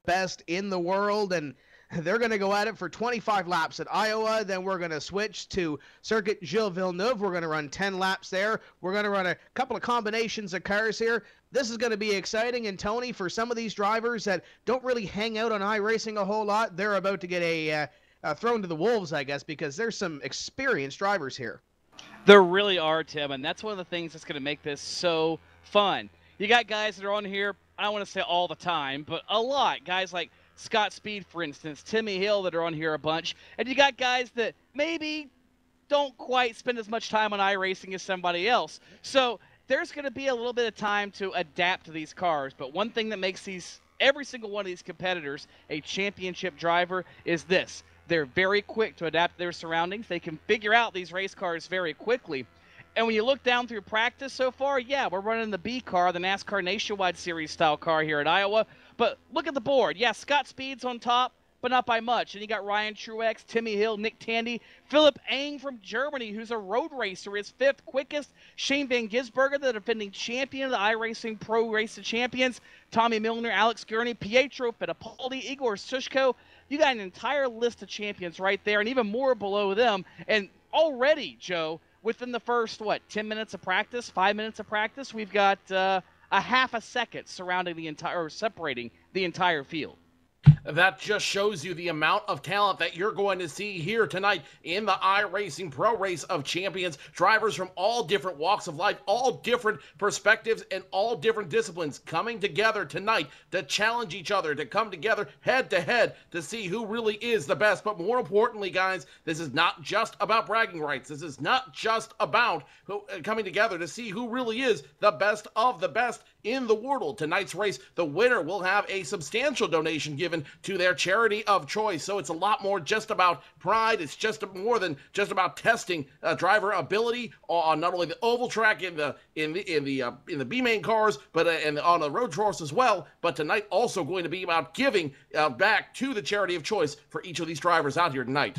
best in the world, and they're going to go at it for 25 laps at Iowa. Then we're going to switch to Circuit Gilles Villeneuve. We're going to run 10 laps there. We're going to run a couple of combinations of cars here. This is going to be exciting. And Tony, for some of these drivers that don't really hang out on iRacing a whole lot, they're about to get thrown to the wolves, I guess, because there's some experienced drivers here. There really are, Tim, and that's one of the things that's going to make this so fun. You got guys that are on here, I don't want to say all the time, but a lot. Guys like Scott Speed, for instance, Timmy Hill that are on here a bunch. And you got guys that maybe don't quite spend as much time on iRacing as somebody else. So there's going to be a little bit of time to adapt to these cars. But one thing that makes every single one of these competitors a championship driver is this. They're very quick to adapt to their surroundings. They can figure out these race cars very quickly. And when you look down through practice so far, yeah, we're running the B car, the NASCAR Nationwide Series style car here at Iowa. But look at the board. Yeah, Scott Speed's on top, but not by much. And you got Ryan Truex, Timmy Hill, Nick Tandy, Philip Eng from Germany, who's a road racer, is 5th quickest. Shane Van Gisbergen, the defending champion of the iRacing Pro Race of Champions. Tommy Milner, Alex Gurney, Pietro Fittipaldi, Igor Sushko. You got an entire list of champions right there, and even more below them. And already, Joe, within the first, 10 minutes of practice, 5 minutes of practice, we've got a half a second surrounding the entire, or separating the entire field. That just shows you the amount of talent that you're going to see here tonight in the iRacing Pro Race of Champions. Drivers from all different walks of life, all different perspectives, and all different disciplines coming together tonight to challenge each other, to come together head to head to see who really is the best. But more importantly, guys, this is not just about bragging rights. This is not just about coming together to see who really is the best of the best in the world. Tonight's race, the winner will have a substantial donation given to their charity of choice. So it's a lot more just about pride. It's just more than just about testing driver ability on not only the oval track in the B main cars, but and on the road course as well. But tonight also going to be about giving back to the charity of choice for each of these drivers out here tonight.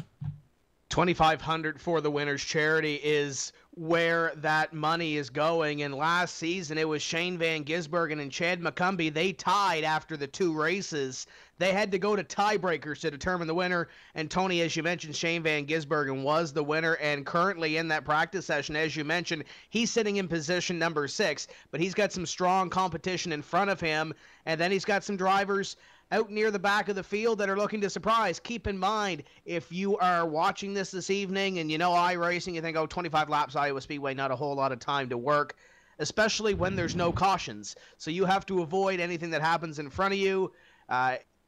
$2,500 for the winner's charity is where that money is going. And last season, it was Shane Van Gisbergen and Chad McCumbee. They tied after the 2 races. They had to go to tiebreakers to determine the winner. And Tony, as you mentioned, Shane Van Gisbergen was the winner. And currently in that practice session, as you mentioned, he's sitting in position number 6. But he's got some strong competition in front of him. And then he's got some drivers out near the back of the field that are looking to surprise. Keep in mind, if you are watching this evening and you know iRacing, you think, 25 laps Iowa Speedway, not a whole lot of time to work, especially when there's no cautions. So you have to avoid anything that happens in front of you.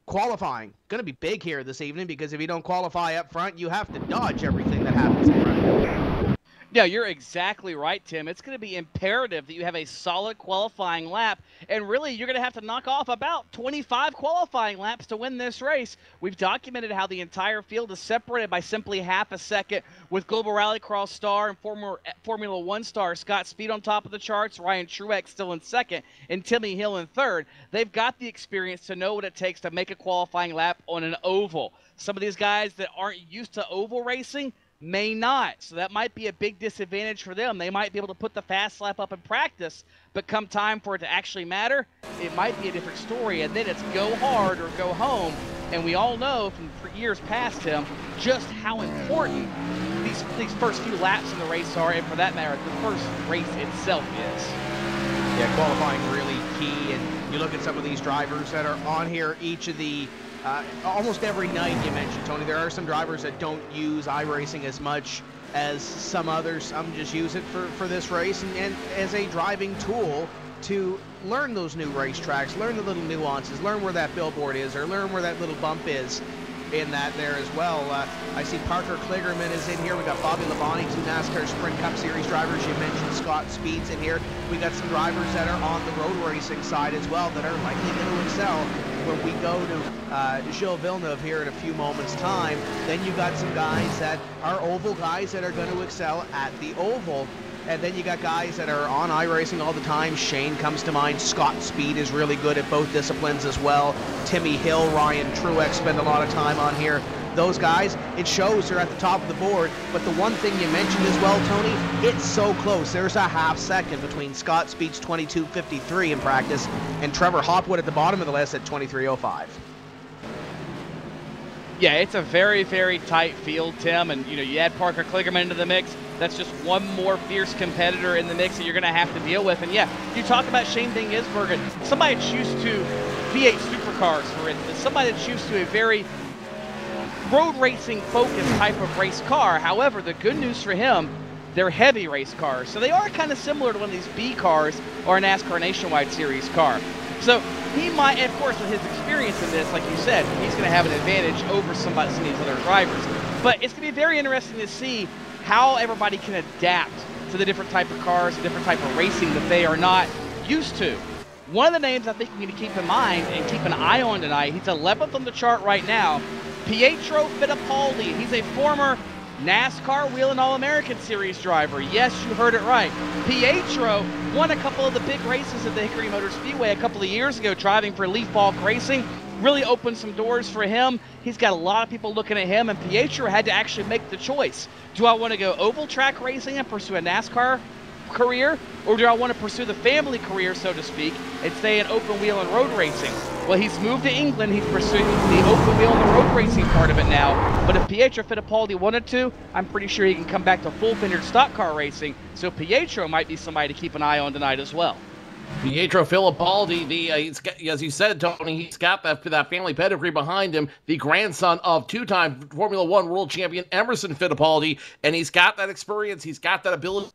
Qualifying, going to be big here this evening, because if you don't qualify up front, you have to dodge everything that happens in front of you. Yeah, you're exactly right, Tim. It's going to be imperative that you have a solid qualifying lap, and really you're going to have to knock off about 25 qualifying laps to win this race. We've documented how the entire field is separated by simply half a second, with Global Rallycross star and former Formula One star Scott Speed on top of the charts, Ryan Truex still in second, and Timmy Hill in third. They've got the experience to know what it takes to make a qualifying lap on an oval. Some of these guys that aren't used to oval racing may not, so that might be a big disadvantage for them. They might be able to put the fast lap up in practice, but come time for it to actually matter, it might be a different story, and then it's go hard or go home. And we all know from years past, Tim, just how important these first few laps in the race are, and for that matter, the first race itself is. Yeah, qualifying really key, and you look at some of these drivers that are on here each of the almost every night. You mentioned, Tony, there are some drivers that don't use iRacing as much as some others. Some just use it for this race and as a driving tool to learn those new racetracks, learn the little nuances, learn where that billboard is, or learn where that little bump is in that there as well. I see Parker Kligerman is in here. We got Bobby Labonte, 2 NASCAR Sprint Cup Series drivers. You mentioned Scott Speed's in here. We got some drivers that are on the road racing side as well that are likely going to excel when we go to Gilles Villeneuve here in a few moments' time. Then you got some guys that are oval guys that are going to excel at the oval. And then you got guys that are on iRacing all the time. Shane comes to mind. Scott Speed is really good at both disciplines as well. Timmy Hill, Ryan Truex spend a lot of time on here. Those guys, it shows they're at the top of the board. But the one thing you mentioned as well, Tony, it's so close. There's a half second between Scott Speed's 22.53 in practice and Trevor Hopwood at the bottom of the list at 23.05. Yeah, it's a very, very tight field, Tim, and you add Parker Kligerman into the mix, that's just one more fierce competitor in the mix that you're going to have to deal with. And yeah, you talk about Shane Van Gisbergen, somebody that's used to V8 supercars, for instance, somebody that's used to a very road racing focused type of race car. However, the good news for him, they're heavy race cars, so they are kind of similar to one of these B cars or a NASCAR Nationwide Series car. So he might, and of course with his experience in this, like you said, he's going to have an advantage over some of these other drivers. But it's going to be very interesting to see how everybody can adapt to the different type of cars, the different type of racing that they are not used to. One of the names I think you need to keep in mind and keep an eye on tonight, he's 11th on the chart right now, Pietro Fittipaldi. He's a former NASCAR Wheel and All-American Series driver. Yes, you heard it right. Pietro won a couple of the big races at the Hickory Motor Speedway a couple of years ago, driving for Leaf Balk Racing. Really opened some doors for him. He's got a lot of people looking at him, and Pietro had to actually make the choice. Do I want to go oval track racing and pursue a NASCAR career, or do I want to pursue the family career, so to speak, and stay in open wheel and road racing? Well, he's moved to England. He's pursuing the open wheel and the road racing part of it now. But if Pietro Fittipaldi wanted to, I'm pretty sure he can come back to full vintage stock car racing. So Pietro might be somebody to keep an eye on tonight as well. Pietro Fittipaldi, as you said, Tony, he's got that family pedigree behind him, the grandson of two-time Formula One world champion Emerson Fittipaldi, and he's got that experience, he's got that ability.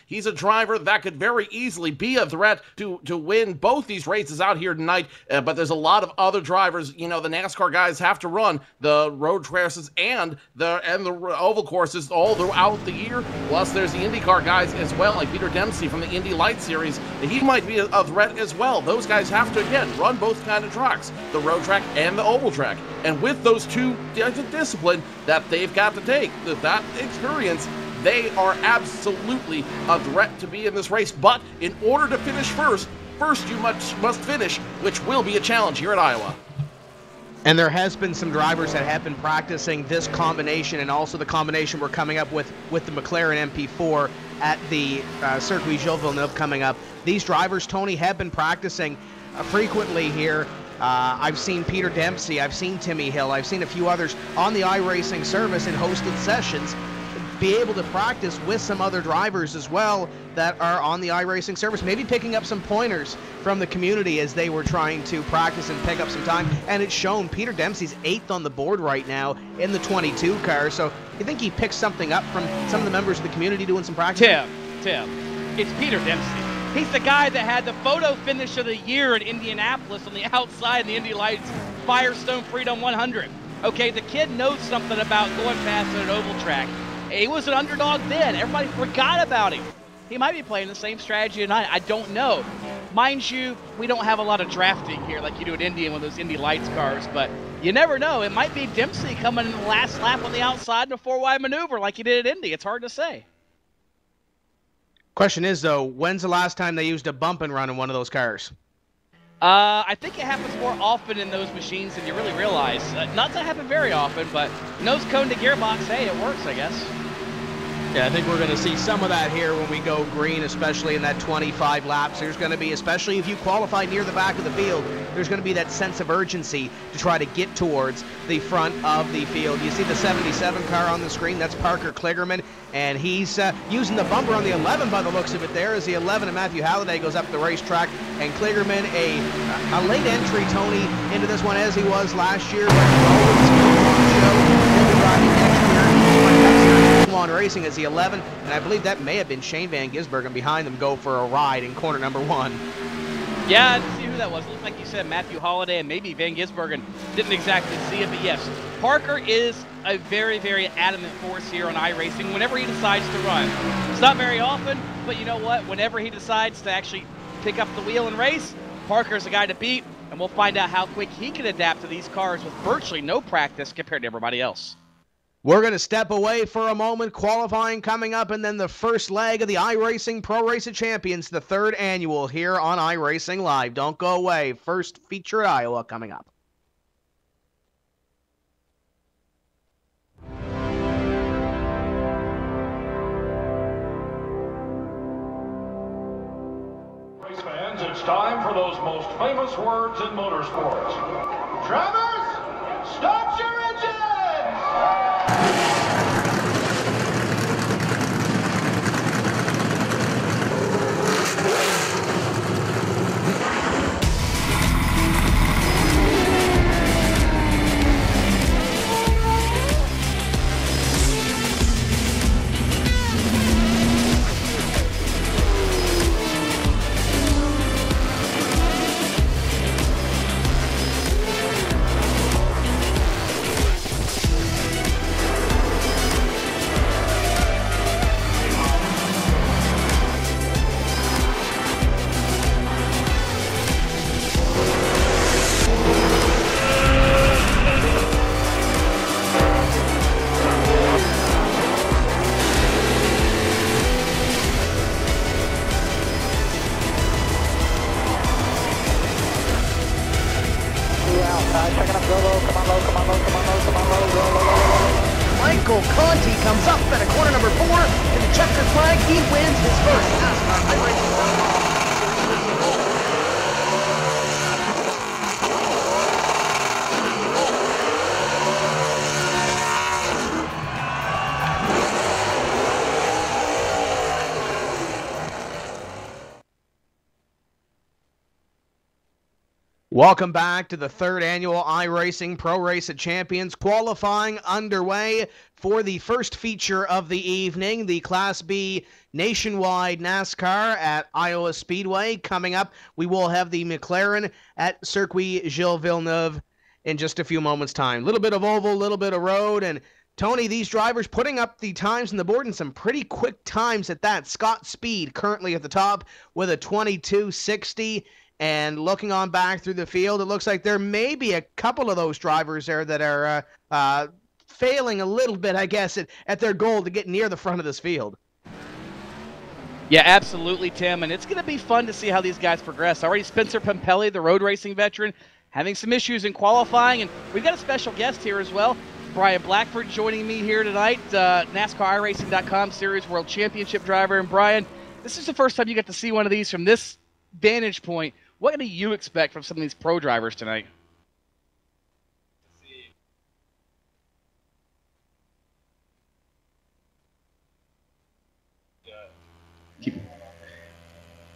He's a driver that could very easily be a threat to win both these races out here tonight, but there's a lot of other drivers. You know, the NASCAR guys have to run the road courses and the oval courses all throughout the year, plus there's the IndyCar guys as well, like Peter Dempsey from the Indy Light Series. He might be a threat as well. Those guys have to, again, run both kind of tracks, the road track and the oval track. And with those two disciplines that they've got to take, that experience, they are absolutely a threat to be in this race. But in order to finish first you must finish, which will be a challenge here at Iowa. And there has been some drivers that have been practicing this combination, and also the combination we're coming up with the McLaren MP4 at the Circuit Gilles Villeneuve coming up. These drivers, Tony, have been practicing frequently here. I've seen Peter Dempsey, I've seen Timmy Hill, I've seen a few others on the iRacing service in hosted sessions be able to practice with some other drivers as well that are on the iRacing service, maybe picking up some pointers from the community as they were trying to practice and pick up some time. And it's shown Peter Dempsey's 8th on the board right now in the 22 car. So you think he picked something up from some of the members of the community doing some practice? Tim, it's Peter Dempsey. He's the guy that had the photo finish of the year in Indianapolis on the outside in the Indy Lights Firestone Freedom 100. Okay, the kid knows something about going fast on an oval track. He was an underdog then. Everybody forgot about him. He might be playing the same strategy tonight. I don't know. Mind you, we don't have a lot of drafting here like you do at Indy in one of those Indy Lights cars, but you never know. It might be Dempsey coming in the last lap on the outside in a four-wide maneuver like he did at Indy. It's hard to say. Question is, though, when's the last time they used a bump and run in one of those cars? I think it happens more often in those machines than you really realize. Not to happen very often, but nose cone to gearbox, hey, it works, I guess. Yeah, I think we're going to see some of that here when we go green, especially in that 25 laps. There's going to be, especially if you qualify near the back of the field, there's going to be that sense of urgency to try to get towards the front of the field. You see the 77 car on the screen, that's Parker Kligerman, and he's using the bumper on the 11 by the looks of it there as the 11 of Matthew Halliday goes up the racetrack, and Kligerman, a late entry, Tony, into this one as he was last year, but on racing as the 11, and I believe that may have been Shane Van Gisbergen behind them go for a ride in corner number 1. Yeah, I didn't see who that was. It looked like you said Matthew Halliday and maybe Van Gisbergen. Didn't exactly see it, but yes, Parker is a very, very adamant force here on iRacing whenever he decides to run. It's not very often, but you know what? Whenever he decides to actually pick up the wheel and race, Parker's the guy to beat, and we'll find out how quick he can adapt to these cars with virtually no practice compared to everybody else. We're going to step away for a moment, qualifying coming up, and then the first leg of the iRacing Pro Race of Champions, the 3rd annual here on iRacing Live. Don't go away. First feature at Iowa coming up. Race fans, it's time for those most famous words in motorsports. Drivers, start your engines! Michael Conti comes up at a corner number 4 in the checkered flag. He wins his first NASCAR iRacing. Welcome back to the third annual iRacing Pro Race of Champions. Qualifying underway for the first feature of the evening, the Class B nationwide NASCAR at Iowa Speedway. Coming up, we will have the McLaren at Circuit Gilles Villeneuve in just a few moments' time. A little bit of oval, a little bit of road, and Tony, these drivers putting up the times on the board and some pretty quick times at that. Scott Speed currently at the top with a 22.60. And looking on back through the field, it looks like there may be a couple of those drivers there that are failing a little bit, I guess, at their goal to get near the front of this field. Yeah, absolutely, Tim. And it's going to be fun to see how these guys progress. Already Spencer Pimpelli, the road racing veteran, having some issues in qualifying. And we've got a special guest here as well. Brian Blackford joining me here tonight, NASCAR-iRacing.com Series World Championship driver. And Brian, this is the first time you get to see one of these from this vantage point. What do you expect from some of these pro drivers tonight?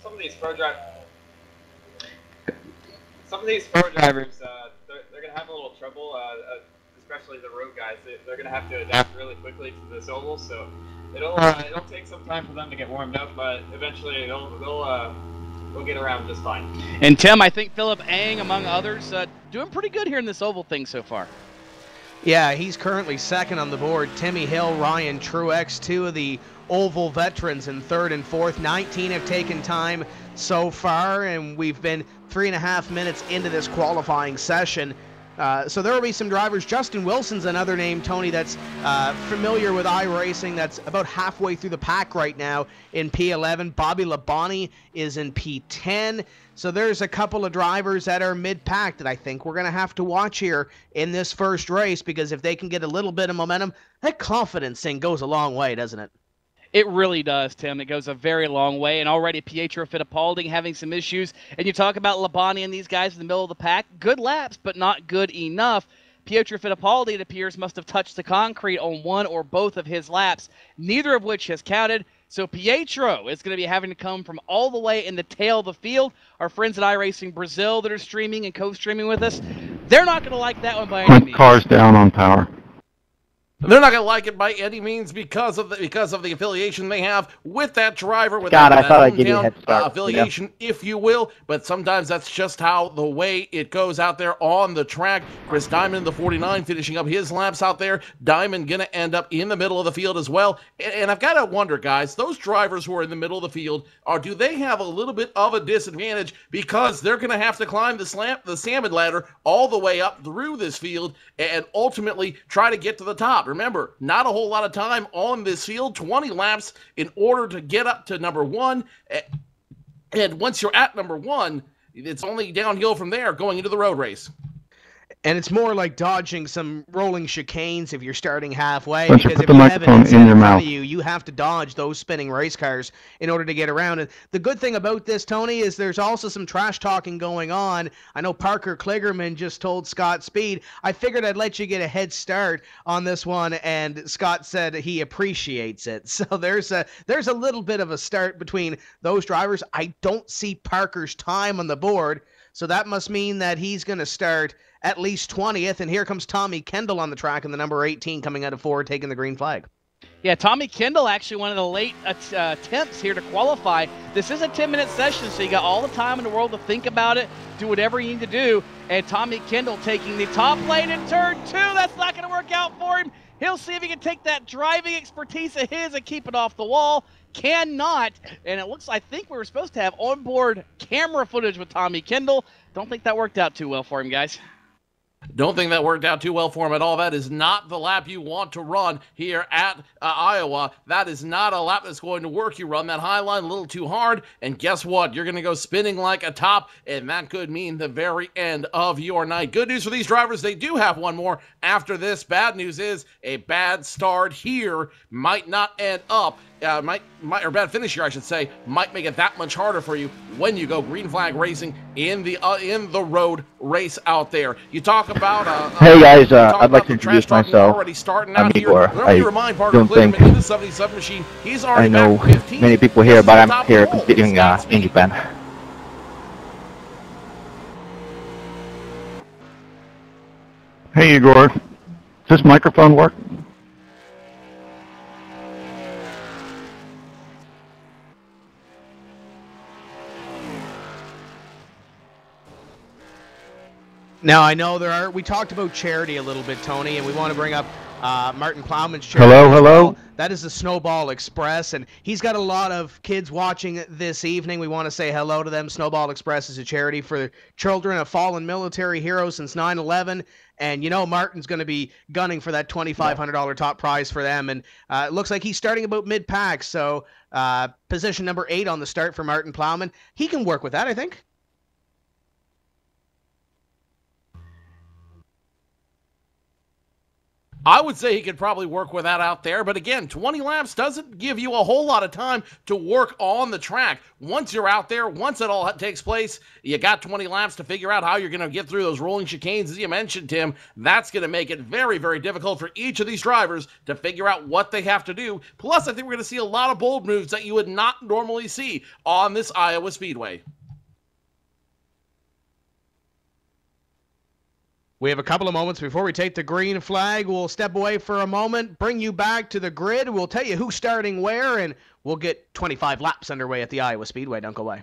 Some of these pro drivers, they're going to have a little trouble, especially the road guys. They're going to have to adapt really quickly to this oval, so it'll take some time for them to get warmed up, but eventually we'll get around just fine. And Tim, I think Philip Ang, among others, doing pretty good here in this oval thing so far. Yeah, he's currently second on the board. Timmy Hill, Ryan Truex, two of the oval veterans in third and fourth. 19 have taken time so far, and we've been 3.5 minutes into this qualifying session. So there will be some drivers. Justin Wilson's another name, Tony, that's familiar with iRacing. That's about halfway through the pack right now in P11. Bobby Labonte is in P10. So there's a couple of drivers that are mid-pack that I think we're going to have to watch here in this first race, because if they can get a little bit of momentum, that confidence thing goes a long way, doesn't it? It really does, Tim. It goes a very long way, and already Pietro Fittipaldi having some issues. And you talk about Labonte and these guys in the middle of the pack. Good laps, but not good enough. Pietro Fittipaldi, it appears, must have touched the concrete on one or both of his laps, neither of which has counted. So Pietro is going to be having to come from all the way in the tail of the field. Our friends at iRacing Brazil that are streaming and co-streaming with us, they're not going to like that one by any means. Cars down on power. They're not going to like it by any means because of the affiliation they have with that driver, with God, that, I thought I'd give you a head start. Affiliation, if you will. But sometimes that's just how the way it goes out there on the track. Chris Diamond, the 49, finishing up his laps out there. Diamond going to end up in the middle of the field as well. And I've got to wonder, guys, those drivers who are in the middle of the field, do they have a little bit of a disadvantage because they're going to have to climb the salmon ladder all the way up through this field and ultimately try to get to the top? Remember, not a whole lot of time on this field, 20 laps in order to get up to number one. And once you're at number one, it's only downhill from there going into the road race. And it's more like dodging some rolling chicanes if you're starting halfway. Let's Because put if the you have microphone it in your in front mouth. of you, you have to dodge those spinning race cars in order to get around. And the good thing about this, Tony, is there's also some trash talking going on. I know Parker Kligerman just told Scott Speed, I figured I'd let you get a head start on this one, and Scott said he appreciates it. So there's a little bit of a start between those drivers. I don't see Parker's time on the board, so that must mean that he's going to start at least 20th, and here comes Tommy Kendall on the track in the number 18 coming out of Ford, taking the green flag. Yeah, Tommy Kendall actually one of the late attempts here to qualify. This is a 10-minute session, so you got all the time in the world to think about it, do whatever you need to do, and Tommy Kendall taking the top lane in turn 2. That's not going to work out for him. He'll see if he can take that driving expertise of his and keep it off the wall. Cannot, and it looks, I think we were supposed to have onboard camera footage with Tommy Kendall. Don't think that worked out too well for him, guys. Don't think that worked out too well for him at all. That is not the lap you want to run here at Iowa. That is not a lap that's going to work. You run that high line a little too hard, and guess what? You're going to go spinning like a top, and that could mean the very end of your night. Good news for these drivers, they do have one more after this. Bad news is a bad start here might not end up or bad finish here, I should say, might make it that much harder for you when you go green flag racing in the road race out there. You talk about hey guys, I'd like to introduce myself. Already starting I'm out here. Igor. Remember to remind Parker don't think Kligerman in the 77 machine. He's already I know back 15. many people here, but I'm here competing in Japan. Hey Igor, does this microphone work? Now, I know we talked about charity a little bit, Tony, and we want to bring up Martin Plowman's charity. Hello. That is the Snowball Express, and he's got a lot of kids watching this evening. We want to say hello to them. Snowball Express is a charity for children of fallen military heroes since 9/11, and you know Martin's going to be gunning for that $2,500 top prize for them, and it looks like he's starting about mid-pack, so position number 8 on the start for Martin Plowman. He can work with that, I think. I would say he could probably work with that out there, but again, 20 laps doesn't give you a whole lot of time to work on the track. Once you're out there, once it all takes place, you got 20 laps to figure out how you're going to get through those rolling chicanes. As you mentioned, Tim, that's going to make it very, very difficult for each of these drivers to figure out what they have to do. Plus, I think we're going to see a lot of bold moves that you would not normally see on this Iowa Speedway. We have a couple of moments before we take the green flag. We'll step away for a moment, bring you back to the grid. We'll tell you who's starting where, and we'll get 25 laps underway at the Iowa Speedway. Don't go away.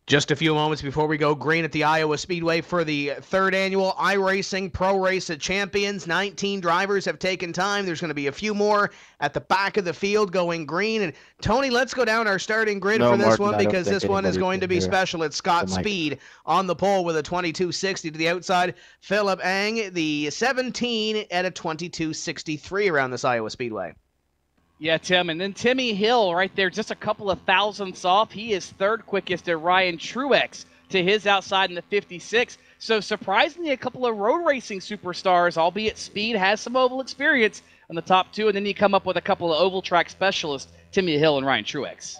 Just a few moments before we go green at the Iowa Speedway for the 3rd annual iRacing Pro Race of Champions. 19 drivers have taken time. There's going to be a few more at the back of the field going green. And Tony, let's go down our starting grid for this one, because this one is going to be special. It's Scott Speed on the pole with a 22.60 to the outside. Philip Ang, the 17 at a 22.63 around this Iowa Speedway. Yeah, Tim, and then Timmy Hill right there, just a couple of thousandths off. He is 3rd quickest at Ryan Truex to his outside in the 56. So surprisingly, a couple of road racing superstars, albeit Speed has some oval experience on the top 2, and then you come up with a couple of oval track specialists, Timmy Hill and Ryan Truex.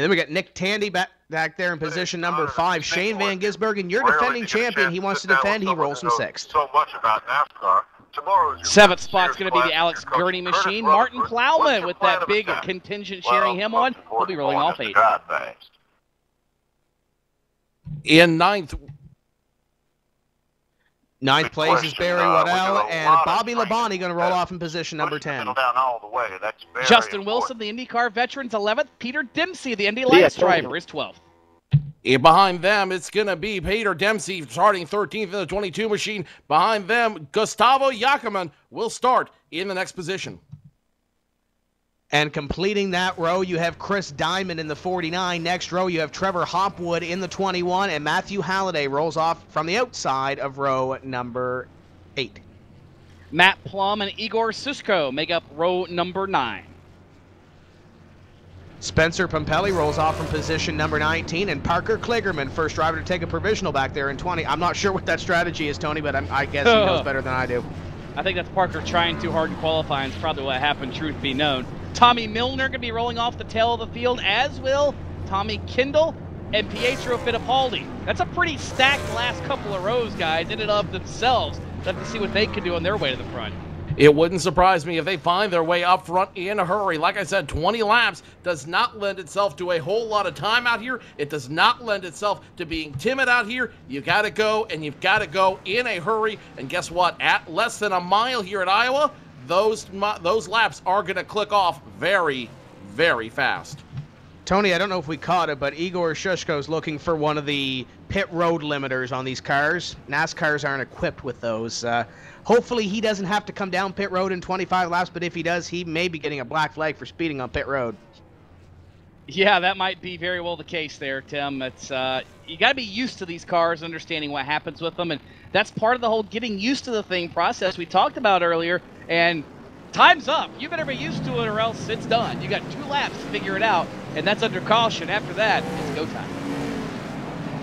And then we got Nick Tandy back there in position number 5. Shane Van Gisbergen, your defending champion. He wants to defend. He rolls from 6th. So much about NASCAR. Seventh spot's going to be the Alex Gurney machine. Martin Plowman with that big contingent cheering him on. He'll be rolling off 8th. In 9th. 9th place is Barry Waddell, and Bobby Labonte going to roll off in position number 10. Justin Wilson, the IndyCar veteran's 11th. Peter Dempsey, the Indy Lights driver, is 12th. Behind them, it's going to be Peter Dempsey starting 13th in the 22 machine. Behind them, Gustavo Yackerman will start in the next position. And completing that row, you have Chris Diamond in the 49. Next row, you have Trevor Hopwood in the 21, and Matthew Halliday rolls off from the outside of row number 8. Matt Plum and Igor Susko make up row number 9. Spencer Pompelli rolls off from position number 19, and Parker Kligerman, first driver to take a provisional back there in 20. I'm not sure what that strategy is, Tony, but I guess he knows better than I do. I think that's Parker trying too hard in qualifying. It's probably what happened, truth be known. Tommy Milner going to be rolling off the tail of the field, as will Tommy Kindle and Pietro Fittipaldi. That's a pretty stacked last couple of rows, guys, in and of themselves. Let's have to see what they can do on their way to the front. It wouldn't surprise me if they find their way up front in a hurry. Like I said, 20 laps does not lend itself to a whole lot of time out here. It does not lend itself to being timid out here. You got to go, and you've got to go in a hurry. And guess what? At less than a mile here at Iowa, those laps are going to click off very, very fast. Tony, I don't know if we caught it, but Igor Shushko's looking for one of the pit road limiters on these cars. NASCARs aren't equipped with those. Hopefully he doesn't have to come down pit road in 25 laps, but if he does, he may be getting a black flag for speeding on pit road. Yeah, that might be very well the case there, Tim. It's you got to be used to these cars, understanding what happens with them, and that's part of the whole getting used to the thing process we talked about earlier. And time's up. You better be used to it, or else it's done. You got 2 laps to figure it out, and that's under caution. After that, it's go time.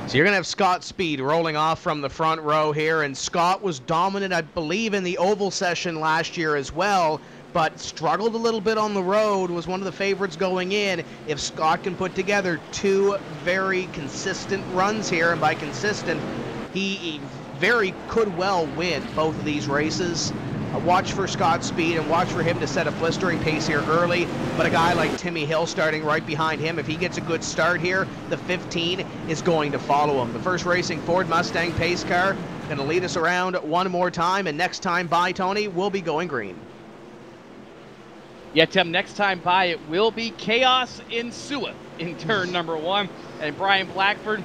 So you're going to have Scott Speed rolling off from the front row here, and Scott was dominant, I believe, in the oval session last year as well, but struggled a little bit on the road, was one of the favorites going in. If Scott can put together 2 very consistent runs here, and by consistent, he very could well win both of these races. Watch for Scott Speed and watch for him to set a blistering pace here early, but a guy like Timmy Hill starting right behind him, if he gets a good start here, the 15 is going to follow him. The First Racing Ford Mustang pace car going to lead us around one more time, and next time by, Tony, we'll be going green. Yeah, Tim, next time by it will be chaos ensueth in turn number 1. And Brian Blackford,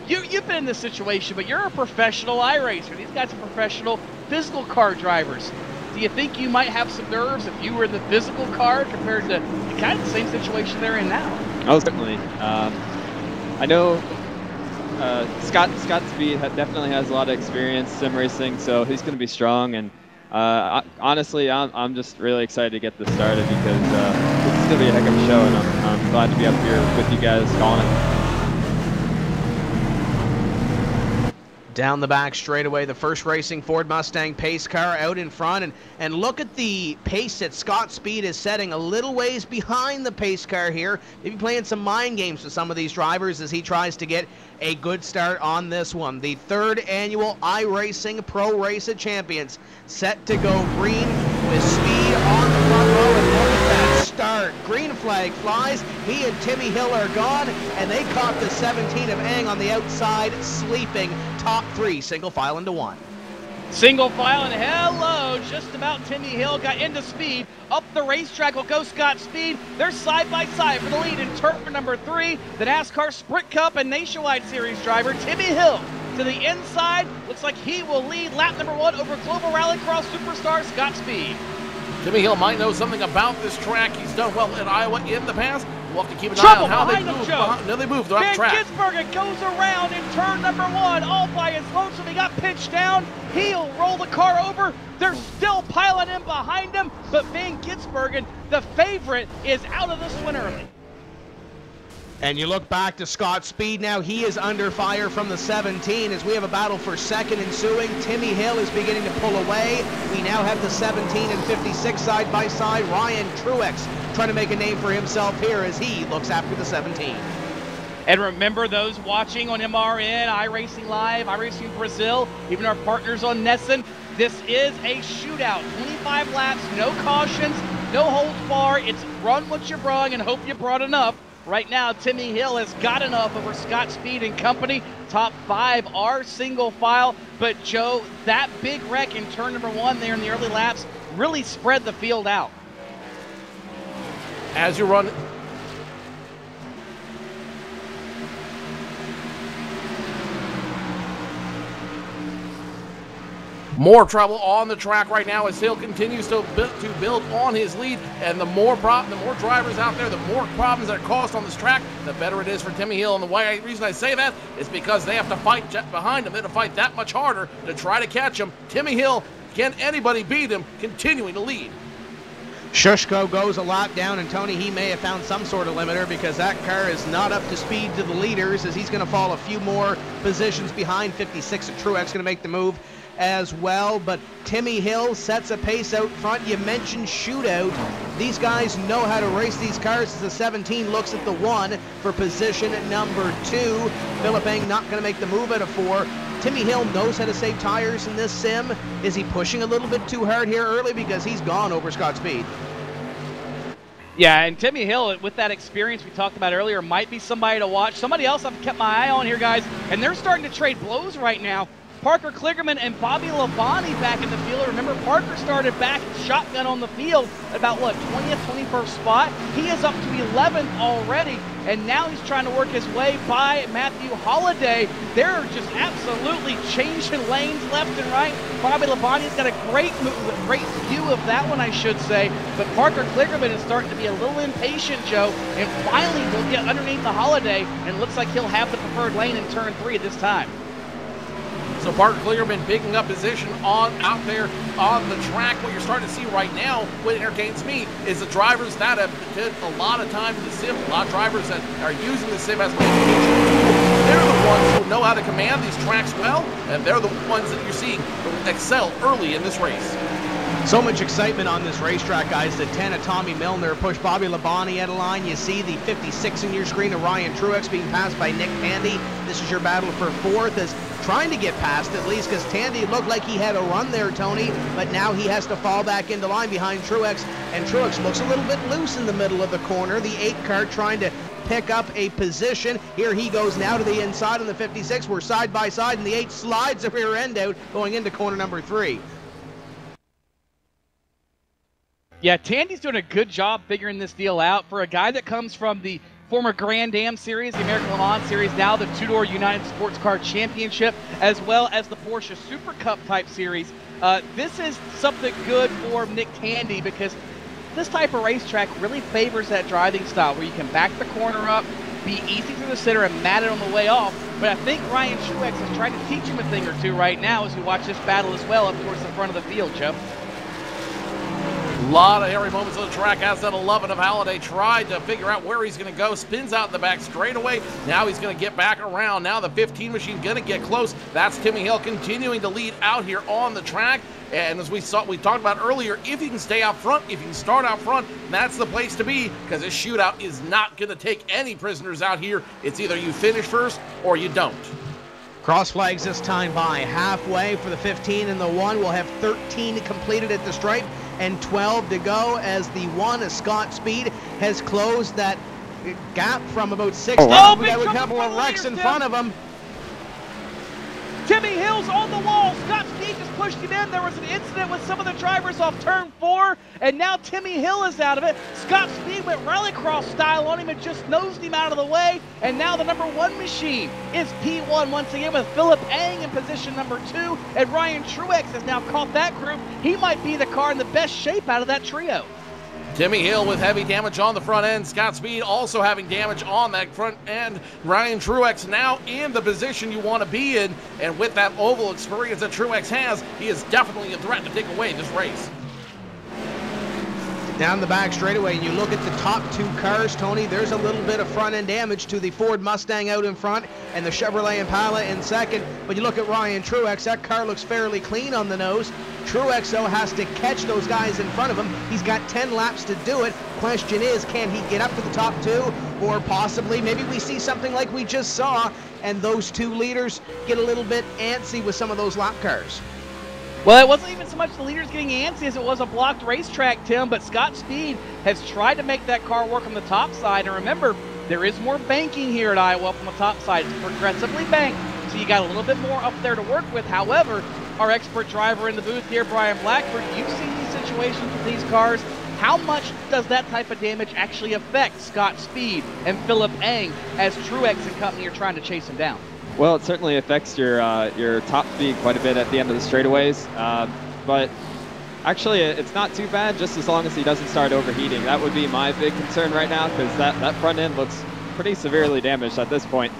you've been in this situation, but you're a professional iRacer. These guys are professional physical car drivers. Do you think you might have some nerves if you were in the physical car compared to kind of the same situation they're in now? Oh, certainly. I know Scott Speed definitely has a lot of experience sim racing, so he's going to be strong. And honestly, I'm just really excited to get this started because this is going to be a heck of a show, and I'm glad to be up here with you guys calling it. Down the back straightaway, the First Racing Ford Mustang pace car out in front, and look at the pace that Scott Speed is setting, a little ways behind the pace car here. Maybe playing some mind games with some of these drivers as he tries to get a good start on this one. The 3rd annual iRacing Pro Race of Champions set to go green with Speed on the front row, and look at that start. Green flag flies. He and Timmy Hill are gone, and they caught the 17 of Ang on the outside, sleeping. Top 3, single file into 1. Single file, and hello, just about Timmy Hill got into Speed. Up the racetrack will go Scott Speed. They're side by side for the lead in turn number 3. The NASCAR Sprint Cup and Nationwide Series driver Timmy Hill to the inside. Looks like he will lead lap number 1 over Global Rallycross superstar Scott Speed. Timmy Hill might know something about this track. He's done well in Iowa in the past. We'll have to keep an eye on how they move. No, they move. They're on the track. Gisbergen goes around in turn number 1, all by his lonesome. He got pinched down. He'll roll the car over. They're still piling in behind him, but Van Gisbergen, the favorite, is out of this one early. And you look back to Scott Speed now. He is under fire from the 17 as we have a battle for second ensuing. Timmy Hill is beginning to pull away. We now have the 17 and 56 side by side. Ryan Truex trying to make a name for himself here as he looks after the 17. And remember those watching on MRN, iRacing Live, iRacing Brazil, even our partners on Nesson, this is a shootout. 25 laps, no cautions, no holds barred. It's run what you brung and hope you brought enough. Right now, Timmy Hill has got enough over Scott Speed and company. Top 5 are single file. But, Joe, that big wreck in turn number 1 there in the early laps really spread the field out. As you run... More trouble on the track right now as Hill continues to build on his lead, and the more drivers out there, the more problems that are caused on this track, the better it is for Timmy Hill. And the reason I say that is because they have to fight behind him. They have to fight that much harder to try to catch him. Timmy Hill, can anybody beat him, continuing to lead? Shushko goes a lap down, and Tony, he may have found some sort of limiter because that car is not up to speed to the leaders, as he's going to fall a few more positions behind. 56 at Truex going to make the move as well, but Timmy Hill sets a pace out front. You mentioned shootout. These guys know how to race these cars as the 17 looks at the 1 for position number 2. Philip Eng not going to make the move out of 4. Timmy Hill knows how to save tires in this sim. Is he pushing a little bit too hard here early, because he's gone over Scott Speed? Yeah, and Timmy Hill, with that experience we talked about earlier, might be somebody to watch. Somebody else I've kept my eye on here, guys, and they're starting to trade blows right now. Parker Kligerman and Bobby Labonte back in the field. Remember, Parker started back shotgun on the field about, what, 20th, 21st spot? He is up to 11th already, and now he's trying to work his way by Matthew Halliday. They're just absolutely changing lanes left and right. Bobby Labonte's got a great view of that one, I should say, but Parker Kligerman is starting to be a little impatient, Joe, and finally he'll get underneath the Halliday, and it looks like he'll have the preferred lane in turn 3 this time. So Parker Kligerman picking up position out there on the track. What you're starting to see right now, what entertains me, is the drivers that have spent a lot of time in the sim, a lot of drivers that are using the sim as an education tool. They're the ones who know how to command these tracks well, and they're the ones that you're seeing excel early in this race. So much excitement on this racetrack, guys. The 10 of Tommy Milner pushed Bobby Labonte out of line. You see the 56 in your screen of Ryan Truex being passed by Nick Tandy. This is your battle for 4th, as trying to get past at least, because Tandy looked like he had a run there, Tony, but now he has to fall back into line behind Truex, and Truex looks a little bit loose in the middle of the corner. The 8 car trying to pick up a position. Here he goes now to the inside on the 56. We're side by side, and the 8 slides the rear end out going into corner number 3. Yeah, Tandy's doing a good job figuring this deal out for a guy that comes from the former Grand Am Series, the American Le Mans Series, now the two-door United Sports Car Championship, as well as the Porsche Super Cup type series. This is something good for Nick Tandy, because this type of racetrack really favors that driving style where you can back the corner up, be easy through the center, and mat it on the way off. But I think Ryan Truex is trying to teach him a thing or two right now as we watch this battle as well up towards the front of the field, Joe. A lot of hairy moments on the track as that 11 of Halliday tried to figure out where he's going to go. Spins out in the back straightaway. Now he's going to get back around. Now the 15 machine going to get close. That's Timmy Hill continuing to lead out here on the track. And as we talked about earlier, if you can stay out front, if you can start out front, that's the place to be, because this shootout is not going to take any prisoners out here. It's either you finish first or you don't. Cross flags this time by halfway for the 15 and the 1. We'll have 13 completed at the stripe and 12 to go, as the 1 of Scott Speed has closed that gap from about 6. We got a couple of wrecks in front of him. Timmy Hill's on the wall. Scott Speed just pushed him in. There was an incident with some of the drivers off turn 4, and now Timmy Hill is out of it. Scott Speed went rallycross style on him and just nosed him out of the way, and now the number 1 machine is P1 once again, with Philip Eng in position number 2, and Ryan Truex has now caught that group. He might be the car in the best shape out of that trio. Timmy Hill with heavy damage on the front end. Scott Speed also having damage on that front end. Ryan Truex now in the position you want to be in. And with that oval experience that Truex has, he is definitely a threat to take away this race. Down the back straightaway, and you look at the top two cars, Tony, there's a little bit of front-end damage to the Ford Mustang out in front and the Chevrolet Impala in second. But you look at Ryan Truex, that car looks fairly clean on the nose. Truex, though, has to catch those guys in front of him. He's got 10 laps to do it. Question is, can he get up to the top two? Or possibly, maybe we see something like we just saw, and those two leaders get a little bit antsy with some of those lap cars. Well, it wasn't even so much the leaders getting antsy as it was a blocked racetrack, Tim, but Scott Speed has tried to make that car work on the top side. And remember, there is more banking here at Iowa from the top side. It's progressively banked, so you got a little bit more up there to work with. However, our expert driver in the booth here, Brian Blackford, you've seen these situations with these cars. How much does that type of damage actually affect Scott Speed and Philip Eng as Truex and company are trying to chase him down? Well, it certainly affects your top speed quite a bit at the end of the straightaways, but actually it's not too bad just as long as he doesn't start overheating. That would be my big concern right now, because that front end looks pretty severely damaged at this point.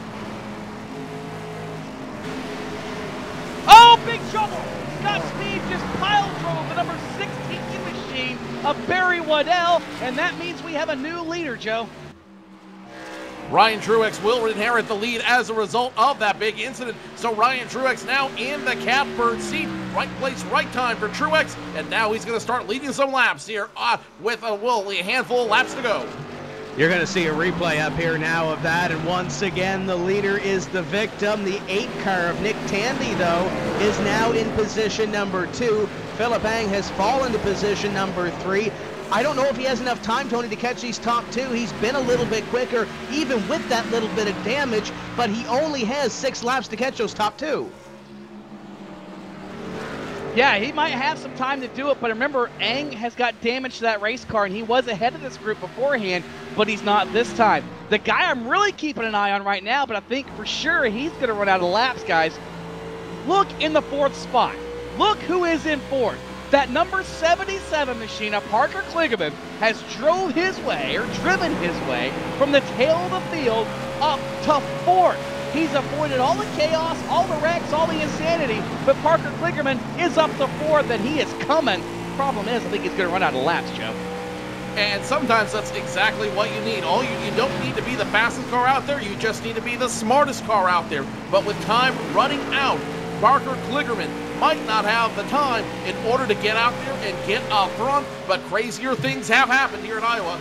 Oh, big trouble! Scott Speed just pile drove the number 16 machine of Barry Waddell, and that means we have a new leader, Joe. Ryan Truex will inherit the lead as a result of that big incident. So Ryan Truex now in the catbird seat. Right place, right time for Truex. And now he's going to start leading some laps here with a handful of laps to go. You're going to see a replay up here now of that. And once again, the leader is the victim. The 8 car of Nick Tandy, though, is now in position number 2. Philip Eng has fallen to position number 3. I don't know if he has enough time, Tony, to catch these top 2. He's been a little bit quicker, even with that little bit of damage, but he only has 6 laps to catch those top 2. Yeah, he might have some time to do it, but remember, Eng has got damage to that race car, and he was ahead of this group beforehand, but he's not this time. The guy I'm really keeping an eye on right now, but I think for sure he's going to run out of laps, guys. Look in the 4th spot. Look who is in 4th. That number 77 machine of Parker Kligerman has driven his way from the tail of the field up to 4th. He's avoided all the chaos, all the wrecks, all the insanity, but Parker Kligerman is up to 4th, and he is coming. Problem is, I think he's going to run out of laps, Joe. And sometimes that's exactly what you need. You don't need to be the fastest car out there, you just need to be the smartest car out there. But with time running out, Parker Kligerman might not have the time in order to get out there and get up front, but crazier things have happened here in Iowa.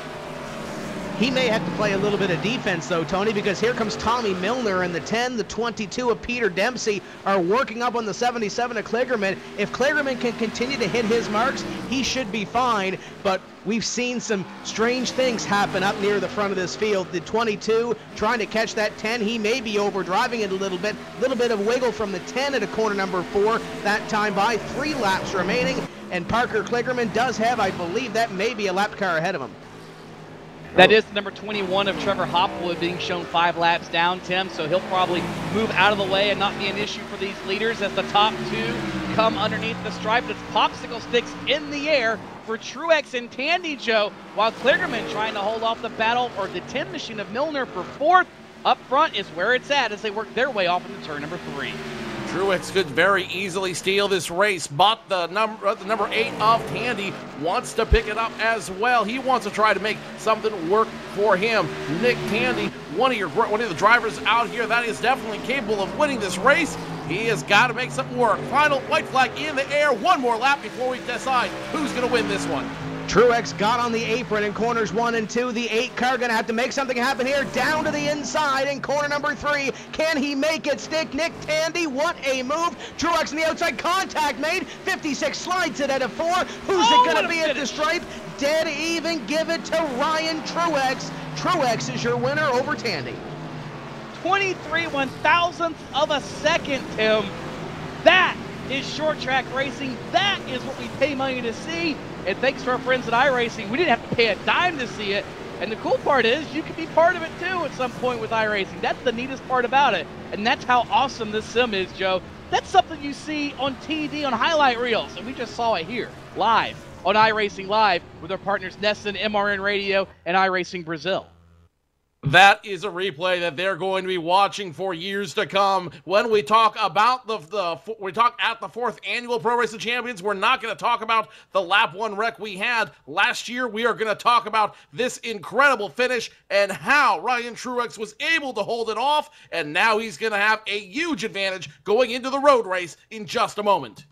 He may have to play a little bit of defense, though, Tony, because here comes Tommy Milner, and the 10, the 22 of Peter Dempsey are working up on the 77 of Kligerman. If Kligerman can continue to hit his marks, he should be fine, but we've seen some strange things happen up near the front of this field. The 22 trying to catch that 10, he may be overdriving it a little bit of wiggle from the 10 at a corner number 4, that time by 3 laps remaining, and Parker Kligerman does have, I believe, that may be a lap car ahead of him. That is the number 21 of Trevor Hopwood being shown 5 laps down, Tim, so he'll probably move out of the way and not be an issue for these leaders as the top 2 come underneath the stripe. It's popsicle sticks in the air for Truex and Tandy, Joe, while Kligerman trying to hold off the battle or the 10 machine of Milner for 4th. Up front is where it's at as they work their way off into turn number 3. Truex could very easily steal this race, but the number 8 of Tandy wants to pick it up as well. He wants to try to make something work for him. Nick Tandy, one of the drivers out here that is definitely capable of winning this race. He has got to make something work. Final white flag in the air. One more lap before we decide who's going to win this one. Truex got on the apron in corners 1 and 2. The 8 car going to have to make something happen here. Down to the inside in corner number 3. Can he make it stick? Nick Tandy, what a move. Truex on the outside, contact made. 56 slides it at a 4. Who's it going to be at the stripe? Dead even. Give it to Ryan Truex. Truex is your winner over Tandy. 23 1,000ths of a second, Tim. That is short track racing. That is what we pay money to see. And thanks to our friends at iRacing, we didn't have to pay a dime to see it. And the cool part is you can be part of it too at some point with iRacing. That's the neatest part about it. And that's how awesome this sim is, Joe. That's something you see on TV on highlight reels. And we just saw it here, live, on iRacing Live with our partners Nesson, MRN Radio, and iRacing Brazil. That is a replay that they're going to be watching for years to come. When we talk about we talk at the 4th annual Pro Race of Champions, we're not going to talk about the lap 1 wreck we had last year. We are going to talk about this incredible finish and how Ryan Truex was able to hold it off, and now he's going to have a huge advantage going into the road race in just a moment.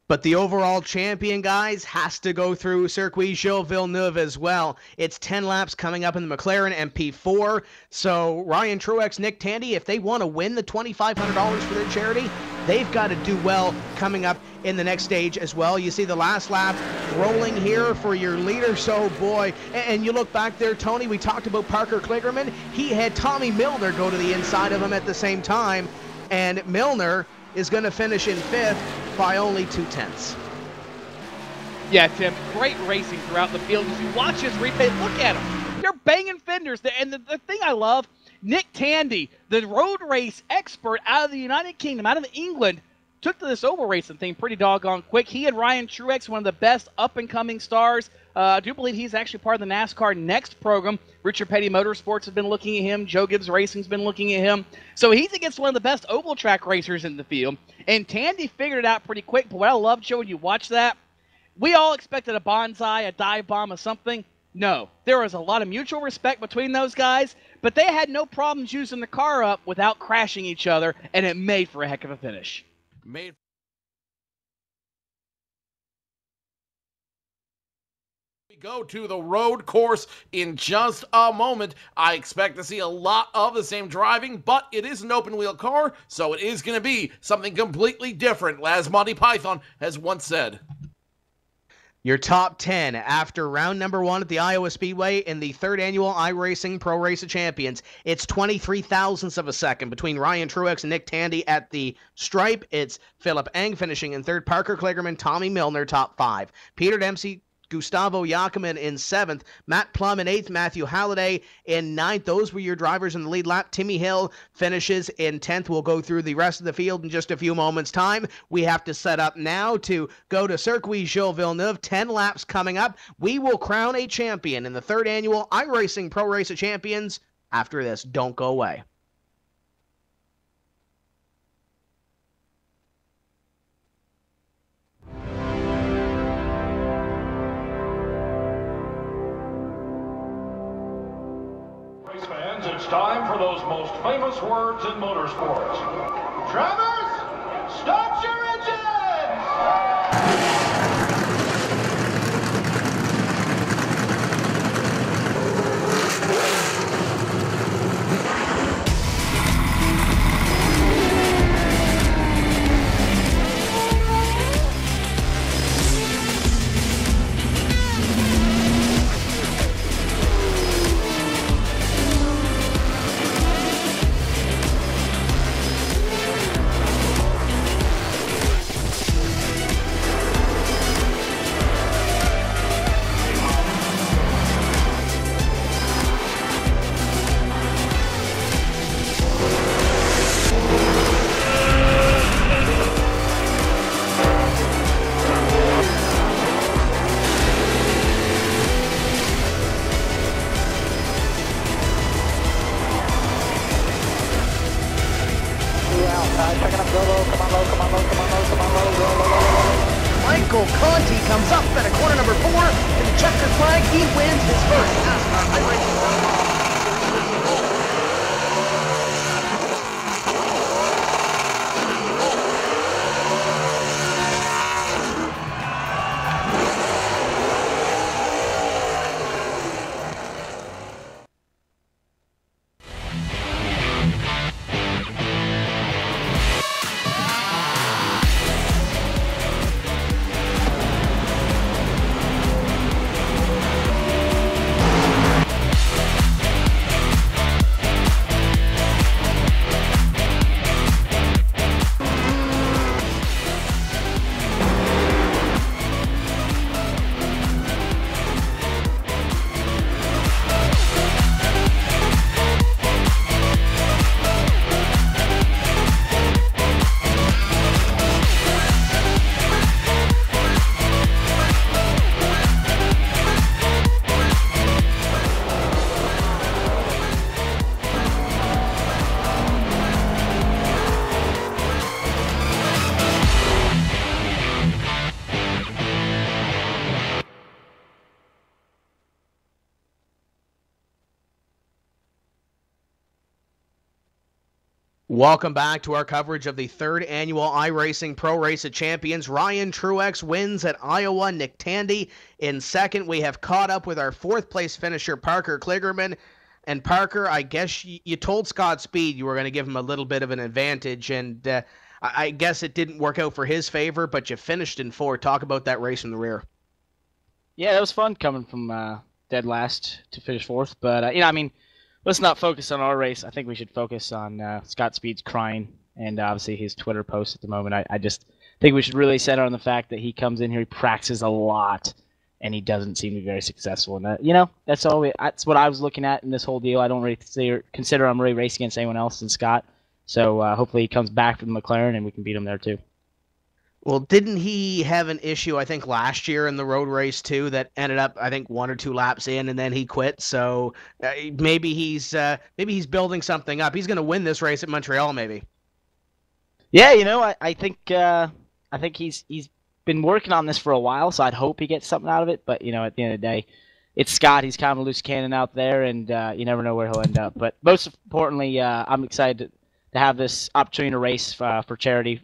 But the overall champion, guys, has to go through Circuit Gilles Villeneuve as well. It's 10 laps coming up in the McLaren MP4. So Ryan Truex, Nick Tandy, if they want to win the $2,500 for their charity, they've got to do well coming up in the next stage as well. You see the last lap rolling here for your leader. So, boy, and you look back there, Tony, we talked about Parker Kligerman. He had Tommy Milner go to the inside of him at the same time. And Milner is going to finish in 5th by only 0.2. Yeah, Tim, great racing throughout the field. As you watch this replay, look at them. They're banging fenders. And the thing I love, Nick Tandy, the road race expert out of the United Kingdom, out of England, took to this oval racing thing pretty doggone quick. He and Ryan Truex, one of the best up-and-coming stars. I do believe he's actually part of the NASCAR Next program. Richard Petty Motorsports has been looking at him. Joe Gibbs Racing's been looking at him. So he's against one of the best oval track racers in the field. And Tandy figured it out pretty quick. But what I loved, Joe, when you watch that, we all expected a bonsai, a dive bomb, or something. No. There was a lot of mutual respect between those guys. But they had no problems using the car up without crashing each other. And it made for a heck of a finish. We go to the road course in just a moment. I expect to see a lot of the same driving, but it is an open wheel car, so it is going to be something completely different, as Monty Python has once said. Your top 10 after round number 1 at the Iowa Speedway in the 3rd annual iRacing Pro Race of Champions. It's 23 thousandths of a second between Ryan Truex and Nick Tandy at the stripe. It's Philip Eng finishing in 3rd, Parker Kligerman, Tommy Milner, top 5. Peter Dempsey, Gustavo Jakoman in 7th, Matt Plum in 8th, Matthew Halliday in 9th. Those were your drivers in the lead lap. Timmy Hill finishes in 10th. We'll go through the rest of the field in just a few moments' time. We have to set up now to go to Circuit Gilles Villeneuve. 10 laps coming up. We will crown a champion in the 3rd annual iRacing Pro Race of Champions after this. Don't go away. Fans, it's time for those most famous words in motorsports. Drivers, start your engines! Michael Conti comes up at a corner number 4 to the checkered flag. He wins his first NASCAR iRacing. Welcome back to our coverage of the third annual iRacing Pro Race of Champions. Ryan Truex wins at Iowa. Nick Tandy in second. We have caught up with our fourth place finisher, Parker Kligerman. And Parker, I guess you told Scott Speed you were going to give him a little bit of an advantage, and I guess it didn't work out for his favor, but you finished in fourth. Talk about that race from the rear. Yeah, that was fun coming from dead last to finish fourth. But, let's not focus on our race. I think we should focus on Scott Speed's crying and obviously his Twitter post at the moment. I just think we should really center on the fact that he comes in here, he practices a lot, and he doesn't seem to be very successful. And that's what I was looking at in this whole deal. I don't really consider I'm really racing against anyone else than Scott. So hopefully he comes back from McLaren and we can beat him there too. Well, didn't he have an issue, I think, last year in the road race, too, that ended up, I think, 1 or 2 laps in, and then he quit? So maybe he's building something up. He's going to win this race at Montreal, maybe. Yeah, I think he's been working on this for a while, so I'd hope he gets something out of it. But, at the end of the day, it's Scott. He's kind of a loose cannon out there, and you never know where he'll end up. But most importantly, I'm excited to have this opportunity to race for charity.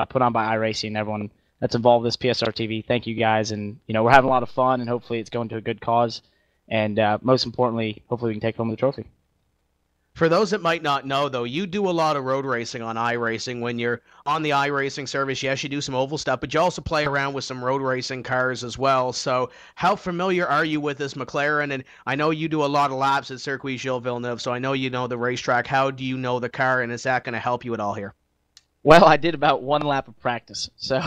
Put on by iRacing and everyone that's involved in this PSRTV. Thank you guys, and we're having a lot of fun, and hopefully it's going to a good cause, and most importantly, hopefully we can take home the trophy. For those that might not know, though, you do a lot of road racing on iRacing. When you're on the iRacing service, yes, you do some oval stuff, but you also play around with some road racing cars as well. So how familiar are you with this McLaren? And I know you do a lot of laps at Circuit Gilles Villeneuve, so I know you know the racetrack. How do you know the car, and is that going to help you at all here? Well, I did about 1 lap of practice, so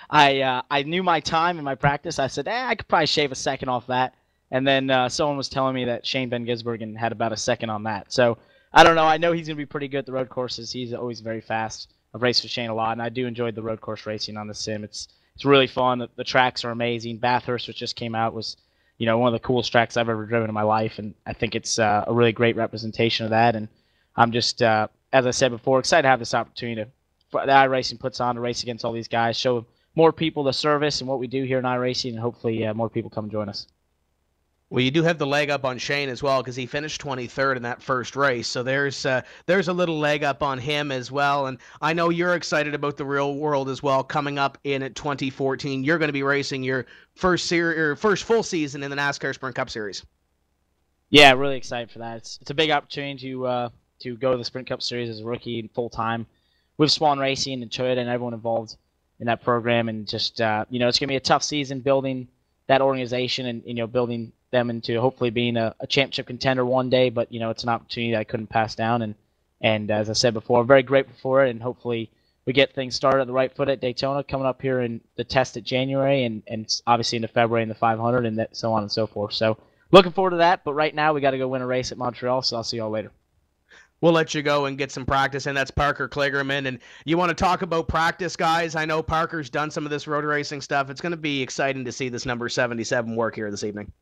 I knew my time in my practice. I said, I could probably shave a second off that, and then someone was telling me that Shane Ben Gisbergen had about a second on that. So I don't know. I know he's going to be pretty good at the road courses. He's always very fast. I've raced with Shane a lot, and I do enjoy the road course racing on the sim. It's really fun. The tracks are amazing. Bathurst, which just came out, was one of the coolest tracks I've ever driven in my life, and I think it's a really great representation of that. And I'm just as I said before, excited to have this opportunity that iRacing puts on to race against all these guys, show more people the service and what we do here in iRacing, and hopefully more people come join us. Well, you do have the leg up on Shane as well, because he finished 23rd in that first race, so there's a little leg up on him as well. And I know you're excited about the real world as well coming up in 2014. You're going to be racing your first full season in the NASCAR Sprint Cup Series. Yeah, really excited for that. It's a big opportunity to go to the Sprint Cup Series as a rookie and full time with Swan Racing and Toyota and everyone involved in that program. And just it's going to be a tough season building that organization and building them into hopefully being a championship contender one day. But it's an opportunity that I couldn't pass down. And as I said before, I'm very grateful for it. And hopefully we get things started at the right foot at Daytona coming up here in the test at January and obviously into February in the 500 and so on and so forth. So looking forward to that. But right now we got to go win a race at Montreal. So I'll see y'all later. We'll let you go and get some practice, and that's Parker Kligerman. And you want to talk about practice, guys? I know Parker's done some of this road racing stuff. It's going to be exciting to see this number 77 work here this evening.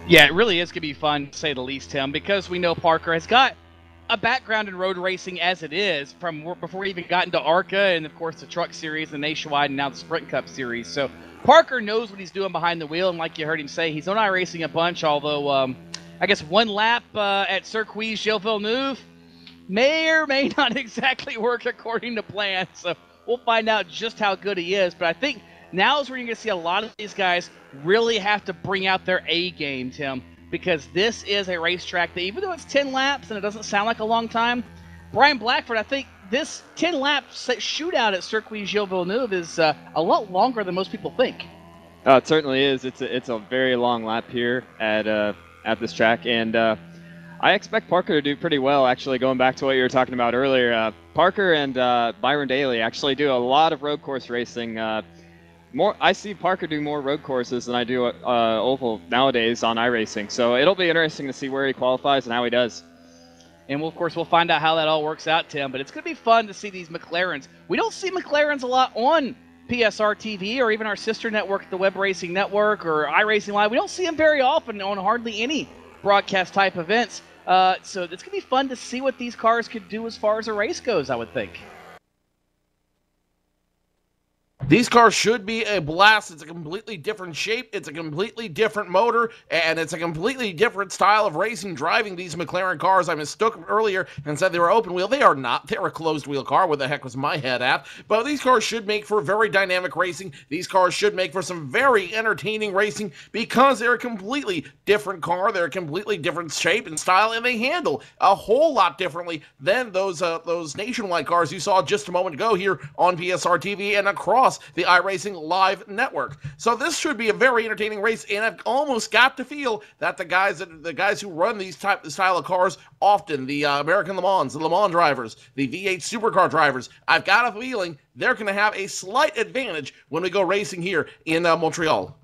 Yeah, it really is going to be fun, to say the least, Tim, because we know Parker has got a background in road racing as it is from before he even got into ARCA and, of course, the Truck Series, the Nationwide, and now the Sprint Cup Series. So Parker knows what he's doing behind the wheel, and like you heard him say, he's on iRacing a bunch, although I guess 1 lap at Circuit Gilles Villeneuve may or may not exactly work according to plan. So we'll find out just how good he is. But I think now is where you're going to see a lot of these guys really have to bring out their A game, Tim, because this is a racetrack that even though it's 10 laps and it doesn't sound like a long time, Brian Blackford, I think this 10-lap shootout at Circuit Gilles Villeneuve is a lot longer than most people think. It certainly is. It's a very long lap here at this track, and I expect Parker to do pretty well, actually, going back to what you were talking about earlier. Parker and Byron Daly actually do a lot of road course racing. I see Parker do more road courses than I do oval nowadays on iRacing, so it'll be interesting to see where he qualifies and how he does. And of course, we'll find out how that all works out, Tim, but it's going to be fun to see these McLarens. We don't see McLarens a lot on PSRTV or even our sister network, the Web Racing Network or iRacing Live. We don't see them very often on hardly any broadcast type events. So it's going to be fun to see what these cars could do as far as a race goes, I would think. These cars should be a blast. It's a completely different shape. It's a completely different motor, and it's a completely different style of racing driving these McLaren cars. I mistook them earlier and said they were open wheel. They are not. They're a closed wheel car. Where the heck was my head at? But these cars should make for very dynamic racing. These cars should make for some very entertaining racing because they're a completely different car. They're a completely different shape and style, and they handle a whole lot differently than those Nationwide cars you saw just a moment ago here on PSRTV and across the iRacing Live network. So this should be a very entertaining race, and I've almost got to feel that the guys who run these style of cars often, the American Le Mans, the Le Mans drivers, the V8 supercar drivers, I've got a feeling they're going to have a slight advantage when we go racing here in Montreal.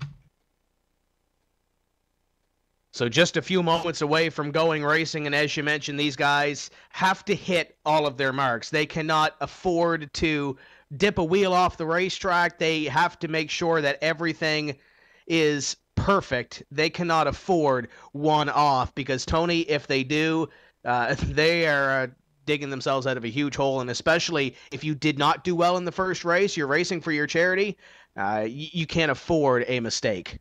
So just a few moments away from going racing, and as you mentioned, these guys have to hit all of their marks. They cannot afford to dip a wheel off the racetrack. They have to make sure that everything is perfect. They cannot afford one off because, Tony, if they do, they are digging themselves out of a huge hole, and especially if you did not do well in the first race, you're racing for your charity, you can't afford a mistake.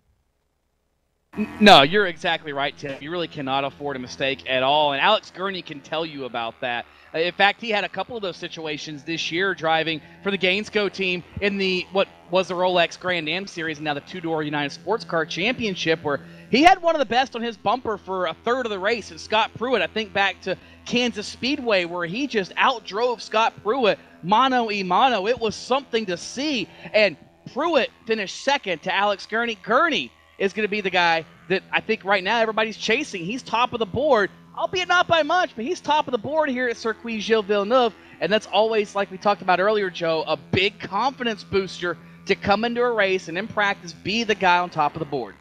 No, you're exactly right, Tim. You really cannot afford a mistake at all, and Alex Gurney can tell you about that. In fact, he had a couple of those situations this year driving for the Gainsco team in the what was the Rolex Grand Am Series and now the two-door United Sports Car Championship, where he had one of the best on his bumper for a third of the race. And Scott Pruitt, I think back to Kansas Speedway, where he just outdrove Scott Pruitt mano a mano. It was something to see, and Pruitt finished second to Alex Gurney. Gurney is going to be the guy that I think right now everybody's chasing. He's top of the board, albeit not by much, but he's top of the board here at Circuit Gilles Villeneuve, and that's always, like we talked about earlier, Joe, a big confidence booster to come into a race and in practice be the guy on top of the board.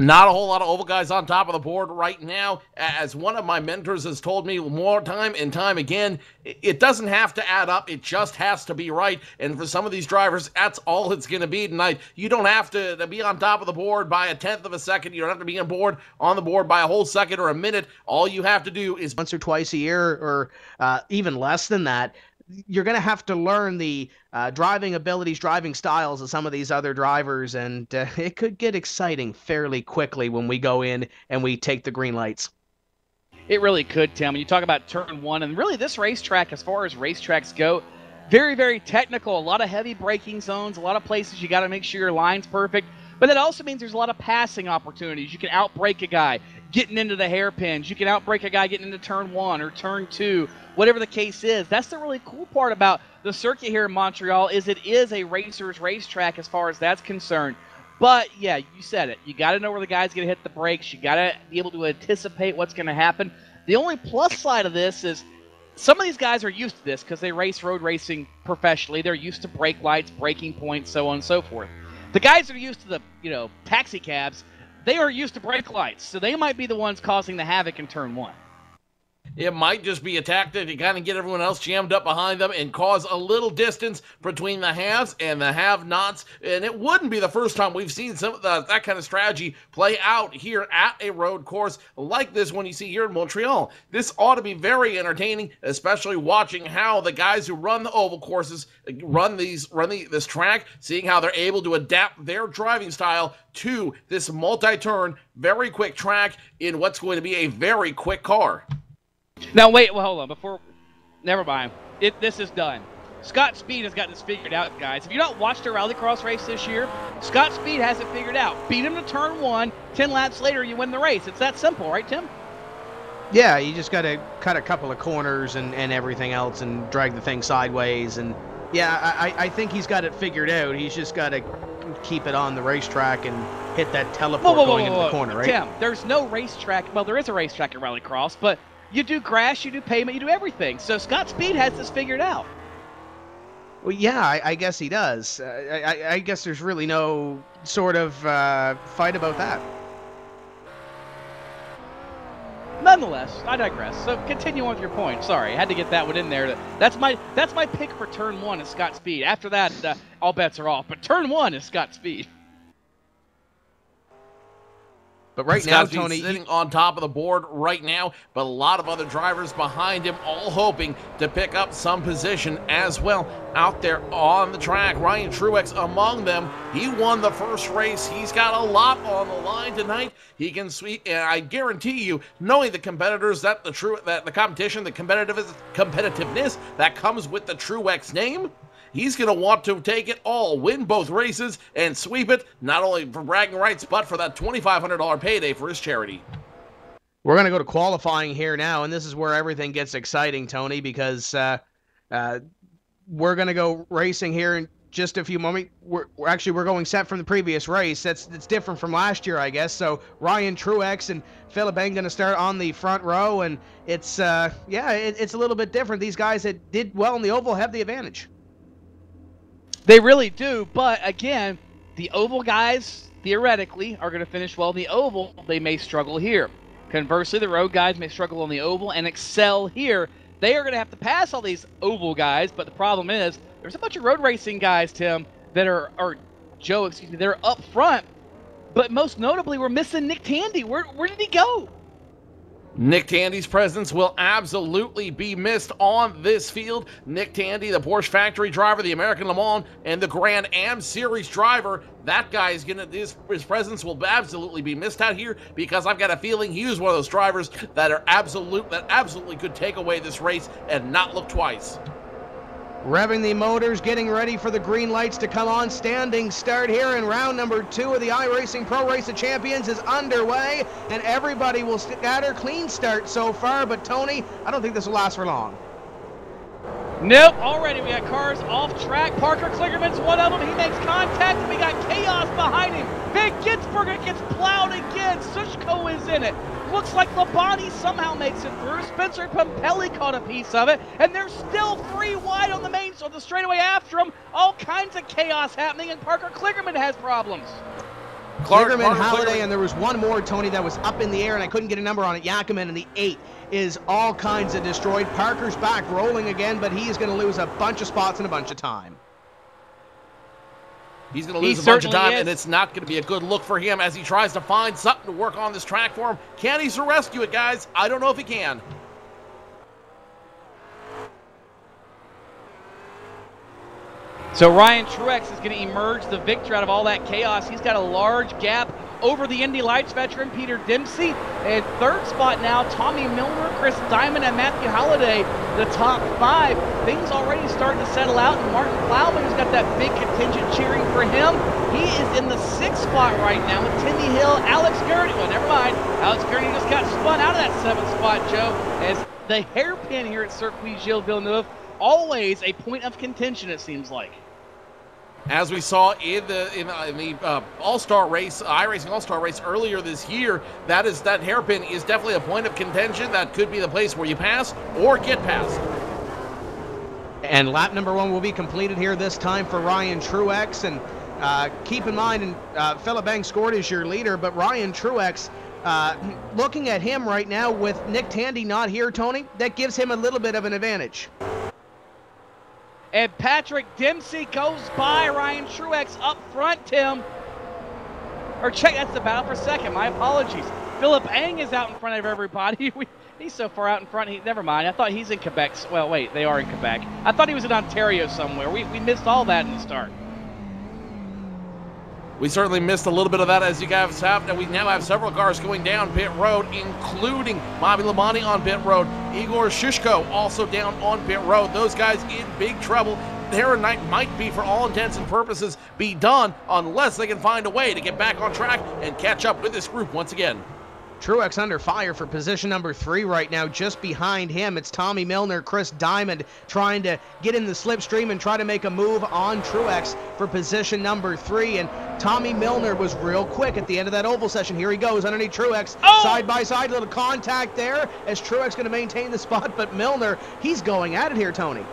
Not a whole lot of oval guys on top of the board right now. As one of my mentors has told me more time and time again, it doesn't have to add up. It just has to be right. And for some of these drivers, that's all it's going to be tonight. You don't have to be on top of the board by a tenth of a second. You don't have to be on the board by a whole second or a minute. All you have to do is once or twice a year, or even less than that. You're going to have to learn the driving abilities, driving styles of some of these other drivers, and it could get exciting fairly quickly when we go in and we take the green lights. It really could, Tim. When you talk about turn one, and really this racetrack, as far as racetracks go, very, very technical. A lot of heavy braking zones, a lot of places you got to make sure your line's perfect. But that also means there's a lot of passing opportunities. You can outbrake a guy getting into the hairpins. You can outbrake a guy getting into turn one or turn two, whatever the case is. That's the really cool part about the circuit here in Montreal, is it is a racer's racetrack as far as that's concerned. But, yeah, you said it. You got to know where the guy's going to hit the brakes. You got to be able to anticipate what's going to happen. The only plus side of this is some of these guys are used to this because they race road racing professionally. They're used to brake lights, braking points, so on and so forth. The guys that are used to the, taxi cabs, they are used to brake lights, so they might be the ones causing the havoc in turn one. It might just be a tactic to kind of get everyone else jammed up behind them and cause a little distance between the haves and the have-nots. And it wouldn't be the first time we've seen some of that kind of strategy play out here at a road course like this one you see here in Montreal. This ought to be very entertaining, especially watching how the guys who run the oval courses run this track, seeing how they're able to adapt their driving style to this multi-turn, very quick track in what's going to be a very quick car. Now, wait, well, hold on. Never mind. This is done. Scott Speed has got this figured out, guys. If you don't watch the rallycross race this year, Scott Speed has it figured out. Beat him to turn one, 10 laps later, you win the race. It's that simple, right, Tim? Yeah, you just got to cut a couple of corners and everything else and drag the thing sideways. And, yeah, I think he's got it figured out. He's just got to keep it on the racetrack and hit that teleport going into the corner, right? Tim, there's no racetrack. Well, there is a racetrack at rallycross, but you do grass, you do pavement, you do everything. So Scott Speed has this figured out. Well, yeah, I guess he does. I guess there's really no sort of fight about that. Nonetheless, I digress. So continue on with your point. Sorry, I had to get that one in there. That's my pick for turn one is Scott Speed. After that, all bets are off. But turn one is Scott Speed. But right now, Scott's Tony, sitting on top of the board right now, but a lot of other drivers behind him all hoping to pick up some position as well out there on the track. Ryan Truex among them. He won the first race. He's got a lot on the line tonight. He can sweep, and I guarantee you, knowing the competitors, that the competition, the competitiveness that comes with the Truex name, he's going to want to take it all, win both races, and sweep it, not only for bragging rights, but for that $2,500 payday for his charity. We're going to go to qualifying here now, and this is where everything gets exciting, Tony, because we're going to go racing here in just a few moments. We're going set from the previous race. It's different from last year, I guess. So Ryan Truex and Fittipaldi going to start on the front row, and it's it's a little bit different. These guys that did well in the oval have the advantage. They really do, but again, the oval guys, theoretically, are going to finish well in the oval. They may struggle here. Conversely, the road guys may struggle on the oval and excel here. They are going to have to pass all these oval guys, but the problem is there's a bunch of road racing guys, Tim, that are up front, but most notably, we're missing Nick Tandy. Where did he go? Nick Tandy's presence will absolutely be missed on this field. Nick Tandy, the Porsche factory driver, the American Le Mans, and the Grand Am Series driver, that guy is his presence will absolutely be missed out here, because I've got a feeling he was one of those drivers that absolutely could take away this race and not look twice. Revving the motors, getting ready for the green lights to come on. Standing start here in round number 2 of the iRacing Pro Race of Champions is underway, and everybody will scatter. Clean start so far, but Tony, I don't think this will last for long. Nope, already we got cars off track. Parker Kligerman's one of them. He makes contact, and we got chaos behind him. Big Gisbergen gets plowed again. Sushko is in it. Looks like Labonte somehow makes it through. Spencer Pumpelly caught a piece of it, and they're still 3 wide on the main, so the straightaway after him. All kinds of chaos happening, and Parker Kligerman has problems. Kligerman, Halliday, and there was one more, Tony, that was up in the air, and I couldn't get a number on it. Yakiman, and the 8 is all kinds of destroyed. Parker's back rolling again, but he is going to lose a bunch of spots and a bunch of time. He's going to lose a bunch of time, and it's not going to be a good look for him as he tries to find something to work on this track for him. Can he rescue it, guys? I don't know if he can. So Ryan Truex is going to emerge the victor out of all that chaos. He's got a large gap over the Indy Lights veteran Peter Dempsey. And third spot now, Tommy Milner, Chris Diamond, and Matthew Halliday, the top 5. Things already starting to settle out, and Martin Plowman, who's got that big contingent cheering for him, he is in the 6th spot right now with Timmy Hill, Alex Gurney. Well, never mind. Alex Gurney just got spun out of that 7th spot, Joe, as the hairpin here at Circuit Gilles Villeneuve, always a point of contention, it seems like. As we saw in the All-Star race, iRacing All-Star race earlier this year, that hairpin is definitely a point of contention. That could be the place where you pass or get past. And lap number 1 will be completed here this time for Ryan Truex. And keep in mind, and Fittipaldi scored as your leader, but Ryan Truex, looking at him right now with Nick Tandy not here, Tony, that gives him a little bit of an advantage. And Patrick Dempsey goes by Ryan Truex up front, Tim. Or check, that's the battle for second. My apologies. Philip Ang is out in front of everybody. He's so far out in front. Never mind. I thought he's in Quebec. Well, wait, they are in Quebec. I thought he was in Ontario somewhere. We missed all that in the start. We certainly missed a little bit of that, as you guys have, and we now have several cars going down pit road, including Bobby Labonte on pit road, Igor Shishko also down on pit road. Those guys in big trouble. Their night might be, for all intents and purposes, be done unless they can find a way to get back on track and catch up with this group once again. Truex under fire for position number 3 right now. Just behind him, it's Tommy Milner, Chris Diamond trying to get in the slipstream and try to make a move on Truex for position number 3. And Tommy Milner was real quick at the end of that oval session. Here he goes underneath Truex, side by side, little contact there as Truex going to maintain the spot, but Milner, he's going at it here, Tony.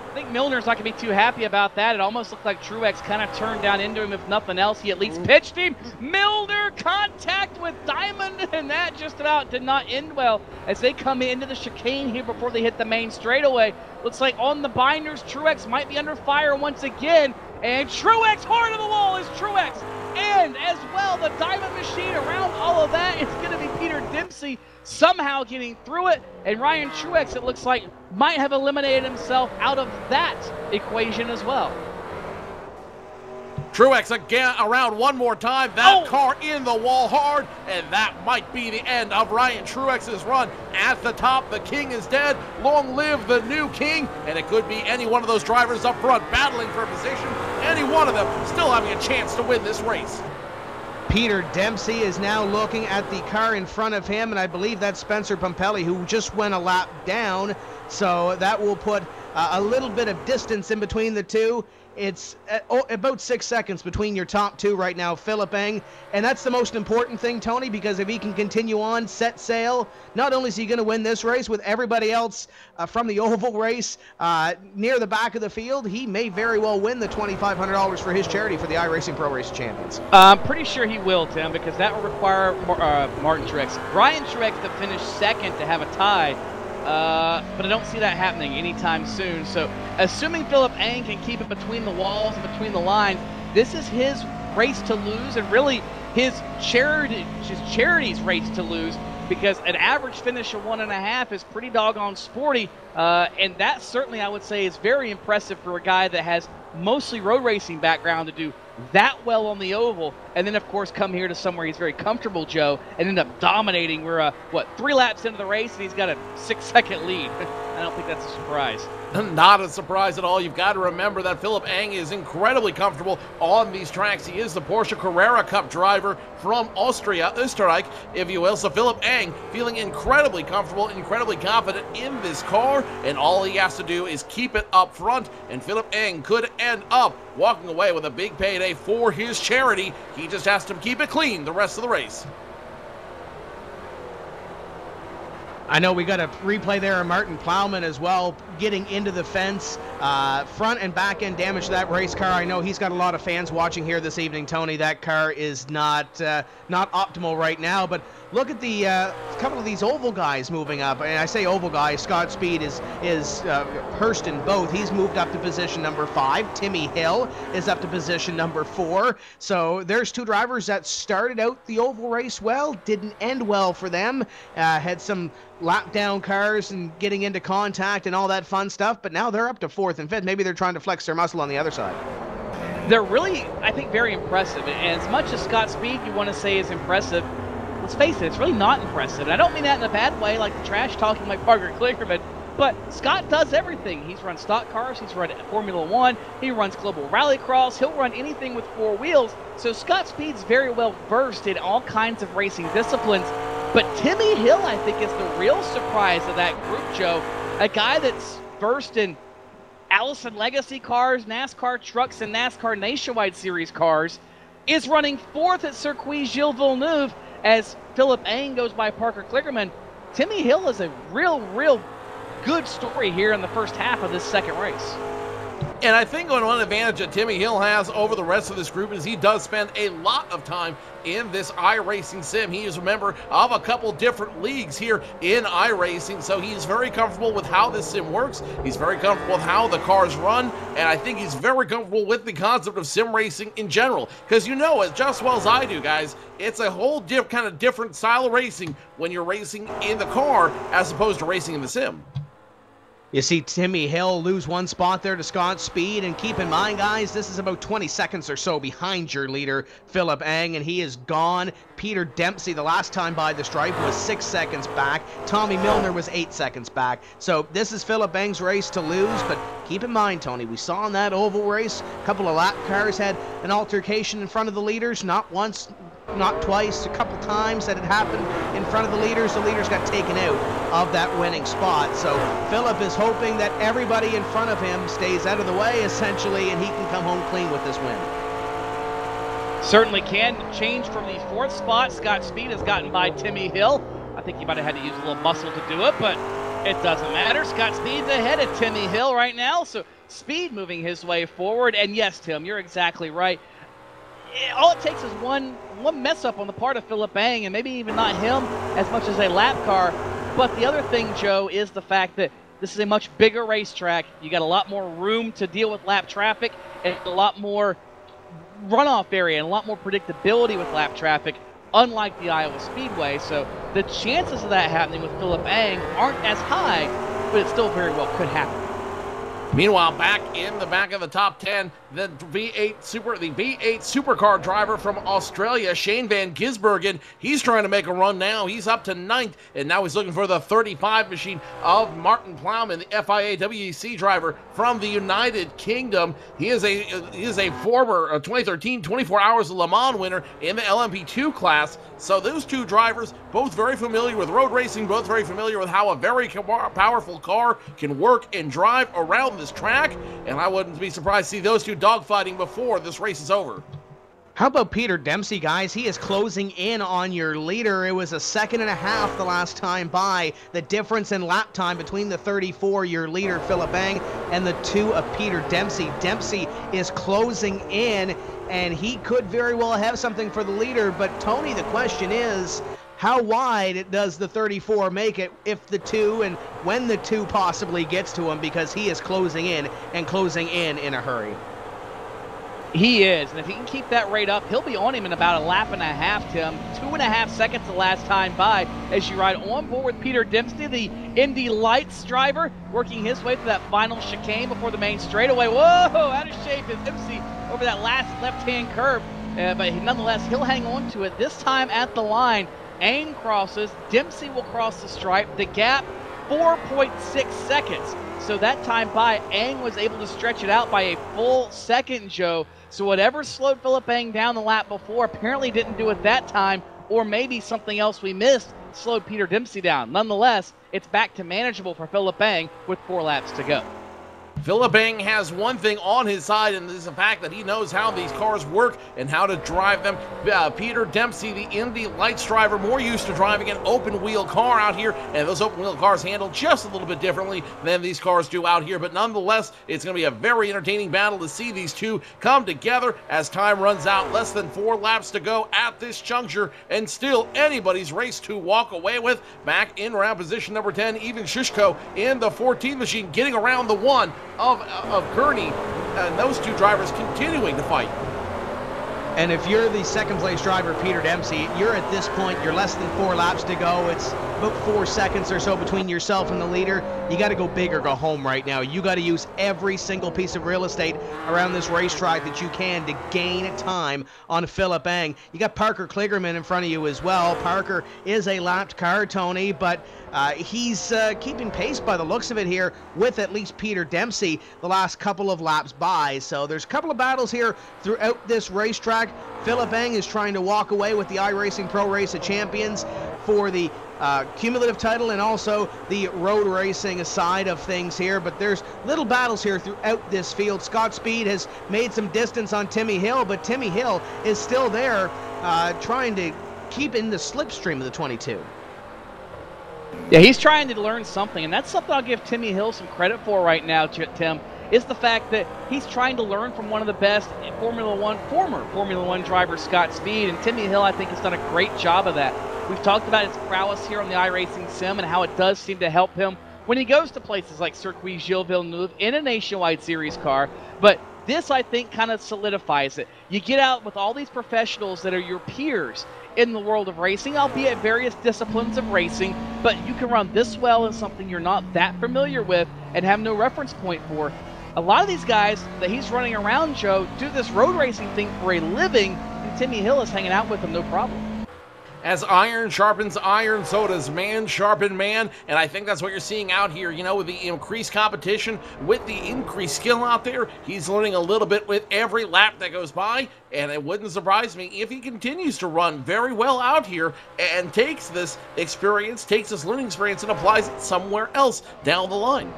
I think Milner's not going to be too happy about that. It almost looked like Truex kind of turned down into him. If nothing else, he at least pitched him. Milner contact with Diamond, and that just about did not end well as they come into the chicane here before they hit the main straightaway. Looks like on the binders, Truex might be under fire once again. And Truex hard on the wall as Truex And as well, the Diamond Machine around all of that, it's going to be Peter Dempsey somehow getting through it. And Ryan Truex, it looks like, might have eliminated himself out of that equation as well. Truex again around one more time. That car in the wall hard, and that might be the end of Ryan Truex's run at the top. The king is dead. Long live the new king. And it could be any one of those drivers up front battling for a position. Any one of them still having a chance to win this race. Peter Dempsey is now looking at the car in front of him, and I believe that's Spencer Pumpelly, who just went a lap down. So that will put a little bit of distance in between the two. It's about 6 seconds between your top two right now, Philip Eng. And that's the most important thing, Tony, because if he can continue on, set sail, not only is he going to win this race with everybody else from the oval race near the back of the field, he may very well win the $2,500 for his charity for the iRacing Pro Race Champions. I'm pretty sure he will, Tim, because that will require Martin Truex. Ryan Truex to finish second to have a tie. But I don't see that happening anytime soon. So, assuming Philip Eng can keep it between the walls and between the lines, this is his race to lose, and really his charity's race to lose, because an average finish of 1.5 is pretty doggone sporty, and that certainly, I would say, is very impressive for a guy that has mostly road racing background to do that well on the oval, and then of course come here to somewhere he's very comfortable, Joe, and end up dominating. We're 3 laps into the race and he's got a 6-second lead. I don't think that's a surprise. Not a surprise at all. You've got to remember that Philip Eng is incredibly comfortable on these tracks. He is the Porsche Carrera Cup driver from Österreich, if you will. So Philip Eng feeling incredibly comfortable, incredibly confident in this car, and all he has to do is keep it up front, and Philip Eng could end up walking away with a big payday for his charity. He just has to keep it clean the rest of the race. I know we got a replay there of Martin Plowman as well, getting into the fence. Front and back end damage to that race car. I know he's got a lot of fans watching here this evening, Tony. That car is not optimal right now, but look at the couple of these oval guys moving up. And I say oval guys, Scott Speed is Hurst in both. He's moved up to position number 5. Timmy Hill is up to position number 4. So there's 2 drivers that started out the oval race well, didn't end well for them. Had some lap down cars and getting into contact and all that fun stuff, but now they're up to 4th and 5th. Maybe they're trying to flex their muscle on the other side. They're really, I think, very impressive. And as much as Scott Speed you want to say is impressive, let's face it, it's really not impressive. And I don't mean that in a bad way, like the trash talking like Parker Kligerman, but Scott does everything. He's run stock cars, he's run Formula 1, he runs global rallycross, he'll run anything with 4 wheels. So Scott Speed's very well versed in all kinds of racing disciplines. But Timmy Hill, I think, is the real surprise of that group, Joe. A guy that's versed in Allison Legacy cars, NASCAR trucks, and NASCAR Nationwide Series cars, is running 4th at Circuit Gilles Villeneuve as Philip Eng goes by Parker Kligerman. Timmy Hill is a real good story here in the first half of this second race. And I think one advantage that Timmy Hill has over the rest of this group is he does spend a lot of time in this iRacing sim. He is a member of a couple different leagues here in iRacing, so he's very comfortable with how this sim works. He's very comfortable with how the cars run, and I think he's very comfortable with the concept of sim racing in general, because you know it just as well as I do, guys, it's a whole kind of different style of racing when you're racing in the car as opposed to racing in the sim. You see Timmy Hill lose 1 spot there to Scott Speed, and keep in mind, guys, this is about 20 seconds or so behind your leader, Philip Eng, and he is gone. Peter Dempsey, the last time by the stripe, was 6 seconds back. Tommy Milner was 8 seconds back. So this is Philip Eng's race to lose, but keep in mind, Tony, we saw in that oval race, a couple of lap cars had an altercation in front of the leaders, not once, not twice, a couple times that it happened in front of the leaders. The leaders got taken out of that winning spot. So Philip is hoping that everybody in front of him stays out of the way, essentially, and he can come home clean with this win. Certainly can change from the 4th spot. Scott Speed has gotten by Timmy Hill. I think he might have had to use a little muscle to do it, but it doesn't matter. Scott Speed's ahead of Timmy Hill right now, so Speed moving his way forward. And yes, Tim, you're exactly right. All it takes is one mess up on the part of Philip Eng, and maybe even not him as much as a lap car. But the other thing, Joe, is the fact that this is a much bigger racetrack. You got a lot more room to deal with lap traffic and a lot more runoff area and a lot more predictability with lap traffic, unlike the Iowa Speedway. So the chances of that happening with Philip Eng aren't as high, but it still very well could happen. Meanwhile, back in the back of the top 10, the V8 supercar driver from Australia, Shane van Gisbergen, he's trying to make a run now. He's up to 9th, and now he's looking for the 35 machine of Martin Plowman, the FIA WEC driver from the United Kingdom. He is a former 2013 24 Hours of Le Mans winner in the LMP2 class. So those two drivers, both very familiar with road racing, both very familiar with how a very powerful car can work and drive around this track, and I wouldn't be surprised to see those two dogfighting before this race is over. How about Peter Dempsey, guys? He is closing in on your leader. It was a 1.5 seconds the last time by. The difference in lap time between the 34, your leader, Philip Eng, and the 2 of Peter Dempsey. Dempsey is closing in, and he could very well have something for the leader. But, Tony, the question is, how wide does the 34 make it if the 2 and when the 2 possibly gets to him, because he is closing in a hurry? He is, and if he can keep that rate up, he'll be on him in about 1.5 laps, Tim. 2.5 seconds the last time by as you ride on board with Peter Dempsey, the Indy Lights driver, working his way through that final chicane before the main straightaway. Whoa, out of shape is Dempsey over that last left-hand curve, but nonetheless, he'll hang on to it. This time at the line, Eng crosses, Dempsey will cross the stripe. The gap, 4.6 seconds. So that time by, Eng was able to stretch it out by a full second, Joe. So whatever slowed Philip Eng down the lap before apparently didn't do it that time, or maybe something else we missed slowed Peter Dempsey down. Nonetheless, it's back to manageable for Philip Eng with 4 laps to go. Philip Eng has one thing on his side, and this is the fact that he knows how these cars work and how to drive them. Peter Dempsey, the Indy Lights driver, more used to driving an open-wheel car out here, and those open-wheel cars handle just a little bit differently than these cars do out here. But nonetheless, it's going to be a very entertaining battle to see these two come together as time runs out. Less than 4 laps to go at this juncture, and still anybody's race to walk away with. Back in round position number 10, Ivan Shishko in the 14 machine, getting around the 1 of Gurney, and those two drivers continuing to fight. And if you're the second place driver, Peter Dempsey, you're at this point, you're less than 4 laps to go. It's about 4 seconds or so between yourself and the leader. You got to go big or go home right now. You got to use every single piece of real estate around this racetrack that you can to gain time on Philip Eng. You got Parker Kligerman in front of you as well. Parker is a lapped car, Tony, but he's keeping pace by the looks of it here with at least Peter Dempsey the last couple of laps by. So there's a couple of battles here throughout this racetrack. Philip Eng is trying to walk away with the iRacing Pro Race of Champions for the cumulative title and also the road racing side of things here, but there's little battles here throughout this field. Scott Speed has made some distance on Timmy Hill, but Timmy Hill is still there trying to keep in the slipstream of the 22. Yeah, he's trying to learn something, and that's something I'll give Timmy Hill some credit for right now, Tim, is the fact that he's trying to learn from one of the best former Formula One driver, Scott Speed, and Timmy Hill, I think, has done a great job of that. We've talked about his prowess here on the iRacing Sim and how it does seem to help him when he goes to places like Circuit Gilles Villeneuve in a Nationwide Series car, but this, I think, kind of solidifies it. You get out with all these professionals that are your peers in the world of racing, albeit various disciplines of racing, but you can run this well in something you're not that familiar with and have no reference point for. A lot of these guys that he's running around, Joe, do this road racing thing for a living, and Timmy Hill is hanging out with them, no problem. As iron sharpens iron, so does man sharpen man, and I think that's what you're seeing out here, you know, with the increased competition, with the increased skill out there. He's learning a little bit with every lap that goes by, and it wouldn't surprise me if he continues to run very well out here and takes this experience, takes this learning experience, and applies it somewhere else down the line.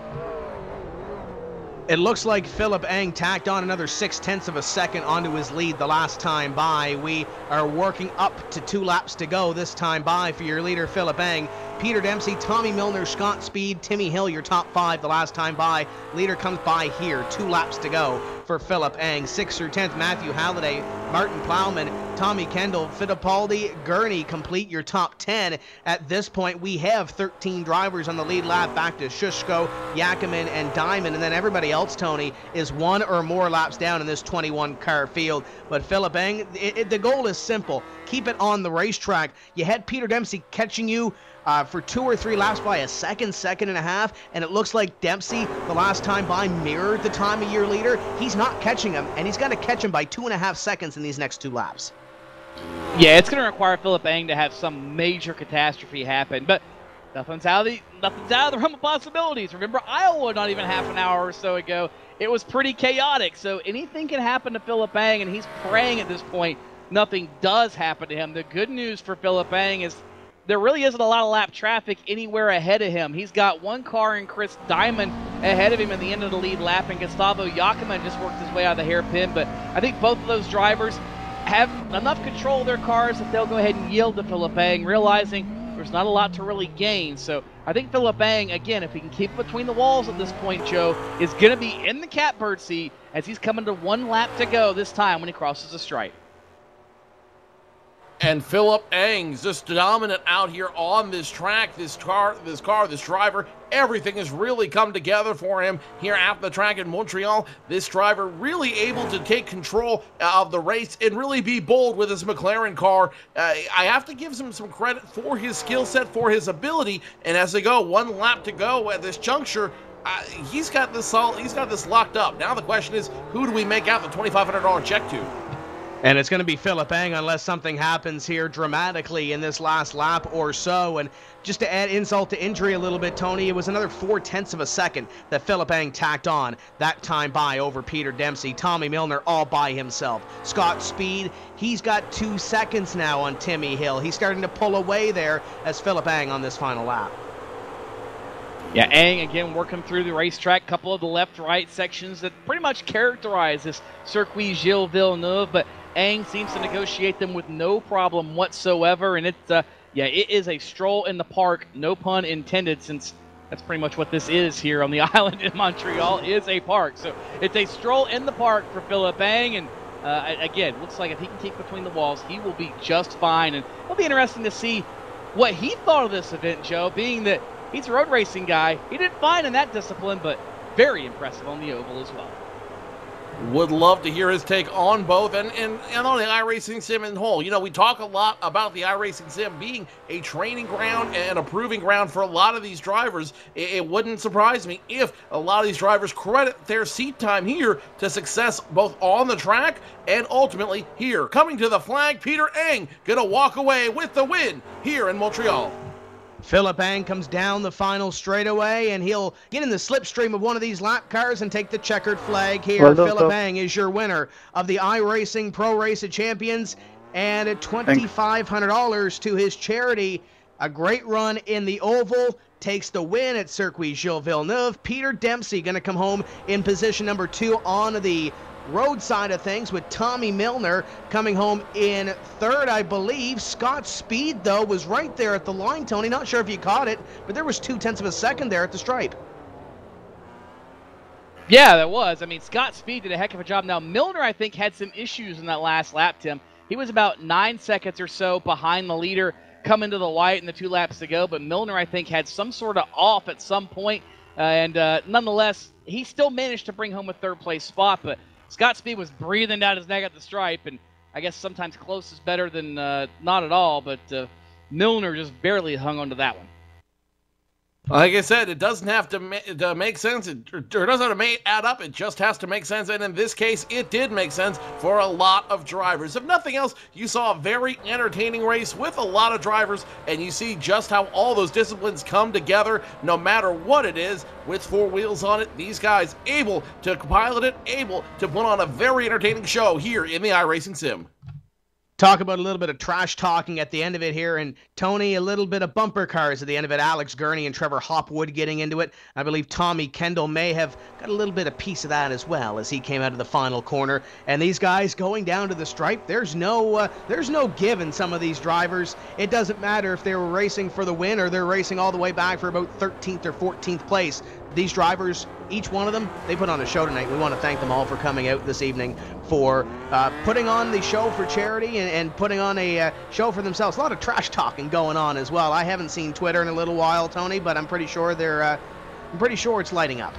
It looks like Philip Eng tacked on another 0.6 of a second onto his lead the last time by. We are working up to 2 laps to go this time by for your leader, Philip Eng. Peter Dempsey, Tommy Milner, Scott Speed, Timmy Hill, your top 5 the last time by. Leader comes by here, 2 laps to go for Philip Eng. 6th through 10th, Matthew Halliday, Martin Plowman, Tommy Kendall, Fittipaldi, Gurney complete your top 10. At this point, we have 13 drivers on the lead lap, back to Shushko, Yakiman, and Diamond, and then everybody else, Tony, is 1 or more laps down in this 21-car field. But Philip Eng, the goal is simple. Keep it on the racetrack. You had Peter Dempsey catching you for 2 or 3 laps by a second and a half, and it looks like Dempsey, the last time by, mirrored the time of your leader. He's not catching him, and he's got to catch him by 2.5 seconds in these next 2 laps. Yeah, it's going to require Philip Eng to have some major catastrophe happen, but nothing's out of the realm of possibilities. Remember, Iowa not even half an hour or so ago, it was pretty chaotic, so anything can happen to Philip Eng, and he's praying at this point nothing does happen to him. The good news for Philip Eng is there really isn't a lot of lap traffic anywhere ahead of him. He's got 1 car and Chris Diamond ahead of him at the end of the lead lap, and Gustavo Yakiman just worked his way out of the hairpin. But I think both of those drivers have enough control of their cars that they'll go ahead and yield to Philip Eng, realizing there's not a lot to really gain. So I think Philip Eng, again, if he can keep between the walls at this point, Joe, is going to be in the catbird seat as he's coming to 1 lap to go this time when he crosses the stripe. And Philip Eng's just dominant out here on this track, this driver. Everything has really come together for him here at the track in Montreal. This driver really able to take control of the race and really be bold with his McLaren car. I have to give him some credit for his skill set, for his ability. And as they go 1 lap to go at this juncture, he's got this locked up. Now the question is, who do we make out the $2,500 check to? And it's going to be Philip Eng unless something happens here dramatically in this last lap or so. And just to add insult to injury a little bit, Tony, it was another 0.4 of a second that Philip Eng tacked on that time by over Peter Dempsey. Tommy Milner all by himself. Scott Speed, he's got 2 seconds now on Timmy Hill. He's starting to pull away there as Philip Eng on this final lap. Yeah, Eng again working through the racetrack, couple of the left-right sections that pretty much characterize this Circuit Gilles Villeneuve, but Eng seems to negotiate them with no problem whatsoever, and it is a stroll in the park, no pun intended, since that's pretty much what this is here on the island in Montreal, is a park. So it's a stroll in the park for Philip Eng, and again, looks like if he can keep between the walls, he will be just fine, and it'll be interesting to see what he thought of this event, Joe, being that he's a road racing guy. He did fine in that discipline, but very impressive on the oval as well. Would love to hear his take on both and on the iRacing sim in whole. You know, we talk a lot about the iRacing sim being a training ground and a proving ground for a lot of these drivers. It wouldn't surprise me if a lot of these drivers credit their seat time here to success both on the track and ultimately here. Coming to the flag, Peter Eng gonna walk away with the win here in Montreal. Philip Eng comes down the final straightaway, and he'll get in the slipstream of one of these lap cars and take the checkered flag here. Well, Philip Eng is your winner of the iRacing Pro Race of Champions, and $2,500 to his charity. A great run in the oval, takes the win at Circuit Gilles Villeneuve. Peter Dempsey going to come home in position number 2 on the road side of things, with Tommy Milner coming home in 3rd, I believe. Scott Speed, though, was right there at the line, Tony. Not sure if you caught it, but there was 0.2 of a second there at the stripe. Yeah, that was. I mean, Scott Speed did a heck of a job. Now, Milner, I think, had some issues in that last lap, Tim. He was about 9 seconds or so behind the leader coming to the white in the 2 laps to go, but Milner, I think, had some sort of off at some point, and nonetheless, he still managed to bring home a 3rd place spot, but Scott Speed was breathing down his neck at the stripe, and I guess sometimes close is better than not at all, but Milner just barely hung on to that one. Like I said, it doesn't have to make sense, or doesn't have to add up, it just has to make sense, and in this case, it did make sense for a lot of drivers. If nothing else, you saw a very entertaining race with a lot of drivers, and you see just how all those disciplines come together, no matter what it is, with 4 wheels on it. These guys able to pilot it, able to put on a very entertaining show here in the iRacing Sim. Talk about a little bit of trash talking at the end of it here, and Tony, a little bit of bumper cars at the end of it. Alex Gurney and Trevor Hopwood getting into it. I believe Tommy Kendall may have got a little bit of piece of that as well as he came out of the final corner. And these guys going down to the stripe, there's no give in some of these drivers. It doesn't matter if they were racing for the win or they're racing all the way back for about 13th or 14th place. These drivers, each one of them, they put on a show tonight. We want to thank them all for coming out this evening, for putting on the show for charity and putting on a show for themselves. A lot of trash talking going on as well. I haven't seen Twitter in a little while, Tony, but I'm pretty sure it's lighting up.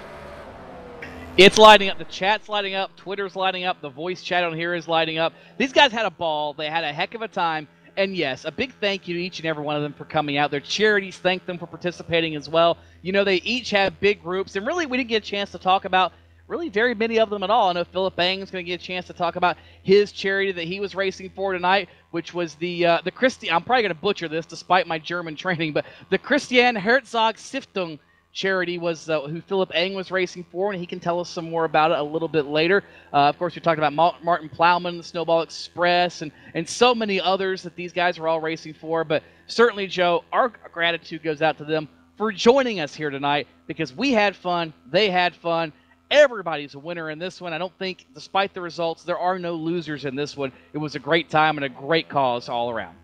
It's lighting up. The chat's lighting up. Twitter's lighting up. The voice chat on here is lighting up. These guys had a ball. They had a heck of a time. And yes, a big thank you to each and every one of them for coming out. Their charities thank them for participating as well. You know, they each have big groups, and really we didn't get a chance to talk about really very many of them at all. I know Philip Ang's going to get a chance to talk about his charity that he was racing for tonight, which was the Christi. I'm probably going to butcher this despite my German training, but the Christian Herzog Stiftung charity was who Philip Ang was racing for, and he can tell us some more about it a little bit later. Of course, we talked about Martin Plowman, the Snowball Express, and so many others that these guys are all racing for. But certainly, Joe, our gratitude goes out to them for joining us here tonight, because we had fun, they had fun. Everybody's a winner in this one. I don't think, despite the results, there are no losers in this one. It was a great time and a great cause all around.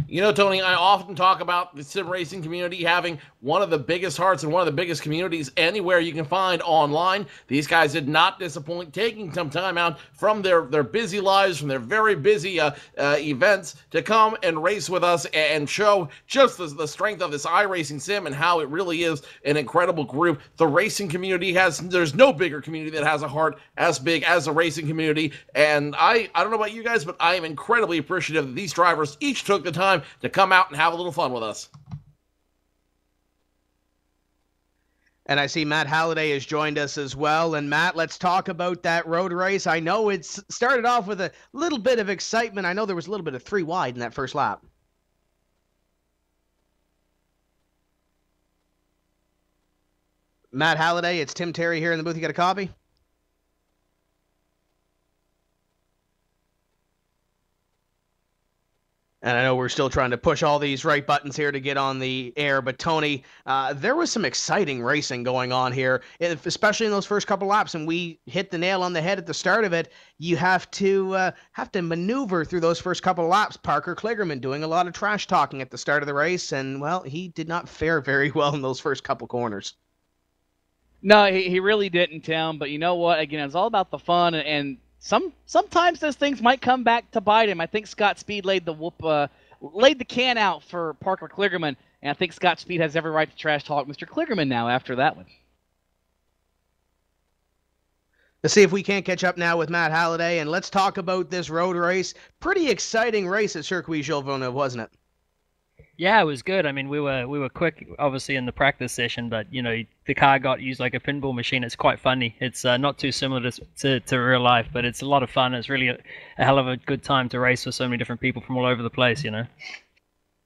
You know, Tony, I often talk about the sim racing community having one of the biggest hearts and one of the biggest communities anywhere you can find online. These guys did not disappoint, taking some time out from their busy lives, from their very busy events, to come and race with us and show just the strength of this iRacing sim and how it really is an incredible group. The racing community there's no bigger community that has a heart as big as the racing community. And I don't know about you guys, but I am incredibly appreciative that these drivers each took the time to come out and have a little fun with us. And I see Matt Halliday has joined us as well. And Matt, let's talk about that road race. I know it's started off with a little bit of excitement. I know there was a little bit of 3 wide in that first lap. Matt Halliday, it's Tim Terry here in the booth. You got a copy? And I know we're still trying to push all these right buttons here to get on the air, but Tony, there was some exciting racing going on here, especially in those first couple laps, and we hit the nail on the head at the start of it. You have to maneuver through those first couple of laps. Parker Kligerman doing a lot of trash talking at the start of the race, and, well, he did not fare very well in those first couple corners. No, he really didn't, Tim, but you know what? Again, it's all about the fun, and sometimes those things might come back to bite him. I think Scott Speed laid the can out for Parker Kligerman, and I think Scott Speed has every right to trash talk Mr. Kligerman now after that one. Let's see if we can't catch up now with Matt Halliday, and let's talk about this road race. Pretty exciting race at Circuit Gilles Villeneuve, wasn't it? Yeah, it was good. I mean, we were quick, obviously, in the practice session, but, you know, the car got used like a pinball machine. It's quite funny. It's not too similar to real life, but it's a lot of fun. It's really a hell of a good time to race with so many different people from all over the place, you know.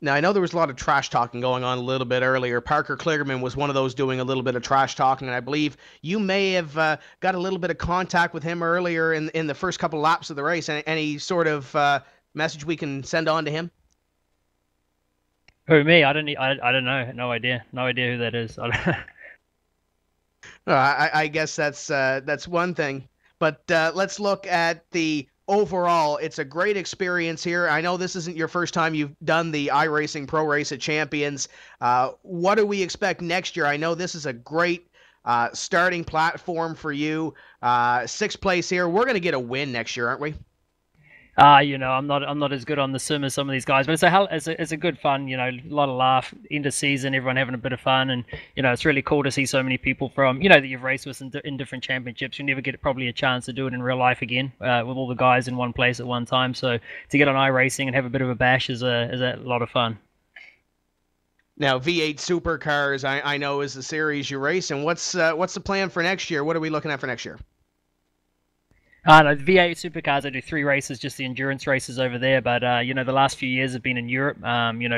Now, I know there was a lot of trash talking going on a little bit earlier. Parker Kligerman was one of those doing a little bit of trash talking, and I believe you may have got a little bit of contact with him earlier in the first couple laps of the race. Any sort of message we can send on to him? Who, me? I don't know. No idea who that is. I guess that's one thing. But let's look at the overall. It's a great experience here. I know this isn't your first time you've done the iRacing Pro Race at Champions. What do we expect next year? I know this is a great starting platform for you. 6th place here. We're going to get a win next year, aren't we? You know, I'm not as good on the sim as some of these guys, but it's a good fun, you know, a lot of laugh, end of season, everyone having a bit of fun, and, you know, it's really cool to see so many people from, you know, that you've raced with in different championships. You never get probably a chance to do it in real life again, with all the guys in one place at one time. So to get on iRacing and have a bit of a bash is a lot of fun. Now, V8 Supercars, I know, is the series you race, and what's the plan for next year? What are we looking at for next year? No, the V8 supercars, I do 3 races, just the endurance races over there. But the last few years have been in Europe.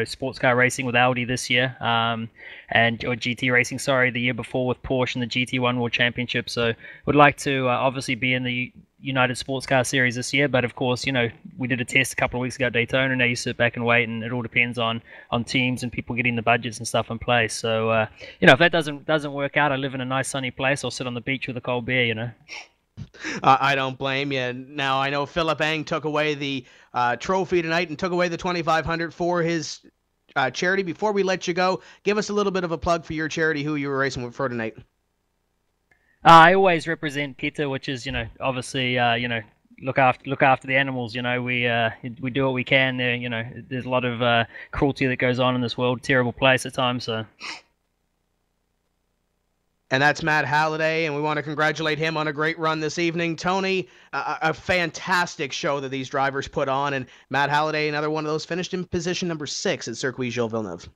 Sports car racing with Audi this year, or GT racing, sorry, the year before with Porsche and the GT1 World Championship. So would like to obviously be in the United Sports Car Series this year. But of course, we did a test a couple of weeks ago at Daytona. Now you sit back and wait, and it all depends on teams and people getting the budgets and stuff in place. So if that doesn't work out, I live in a nice sunny place. I'll sit on the beach with a cold beer. I don't blame you. Now, I know Philip Eng took away the trophy tonight and took away the $2,500 for his charity. Before we let you go, give us a little bit of a plug for your charity, who you were racing for tonight. I always represent PETA, which is, obviously, look after the animals. We do what we can. There's a lot of cruelty that goes on in this world. Terrible place at times. So. And that's Matt Halliday, and we want to congratulate him on a great run this evening. Tony, a fantastic show that these drivers put on, and Matt Halliday, another one of those, finished in position number 6 at Circuit Gilles Villeneuve.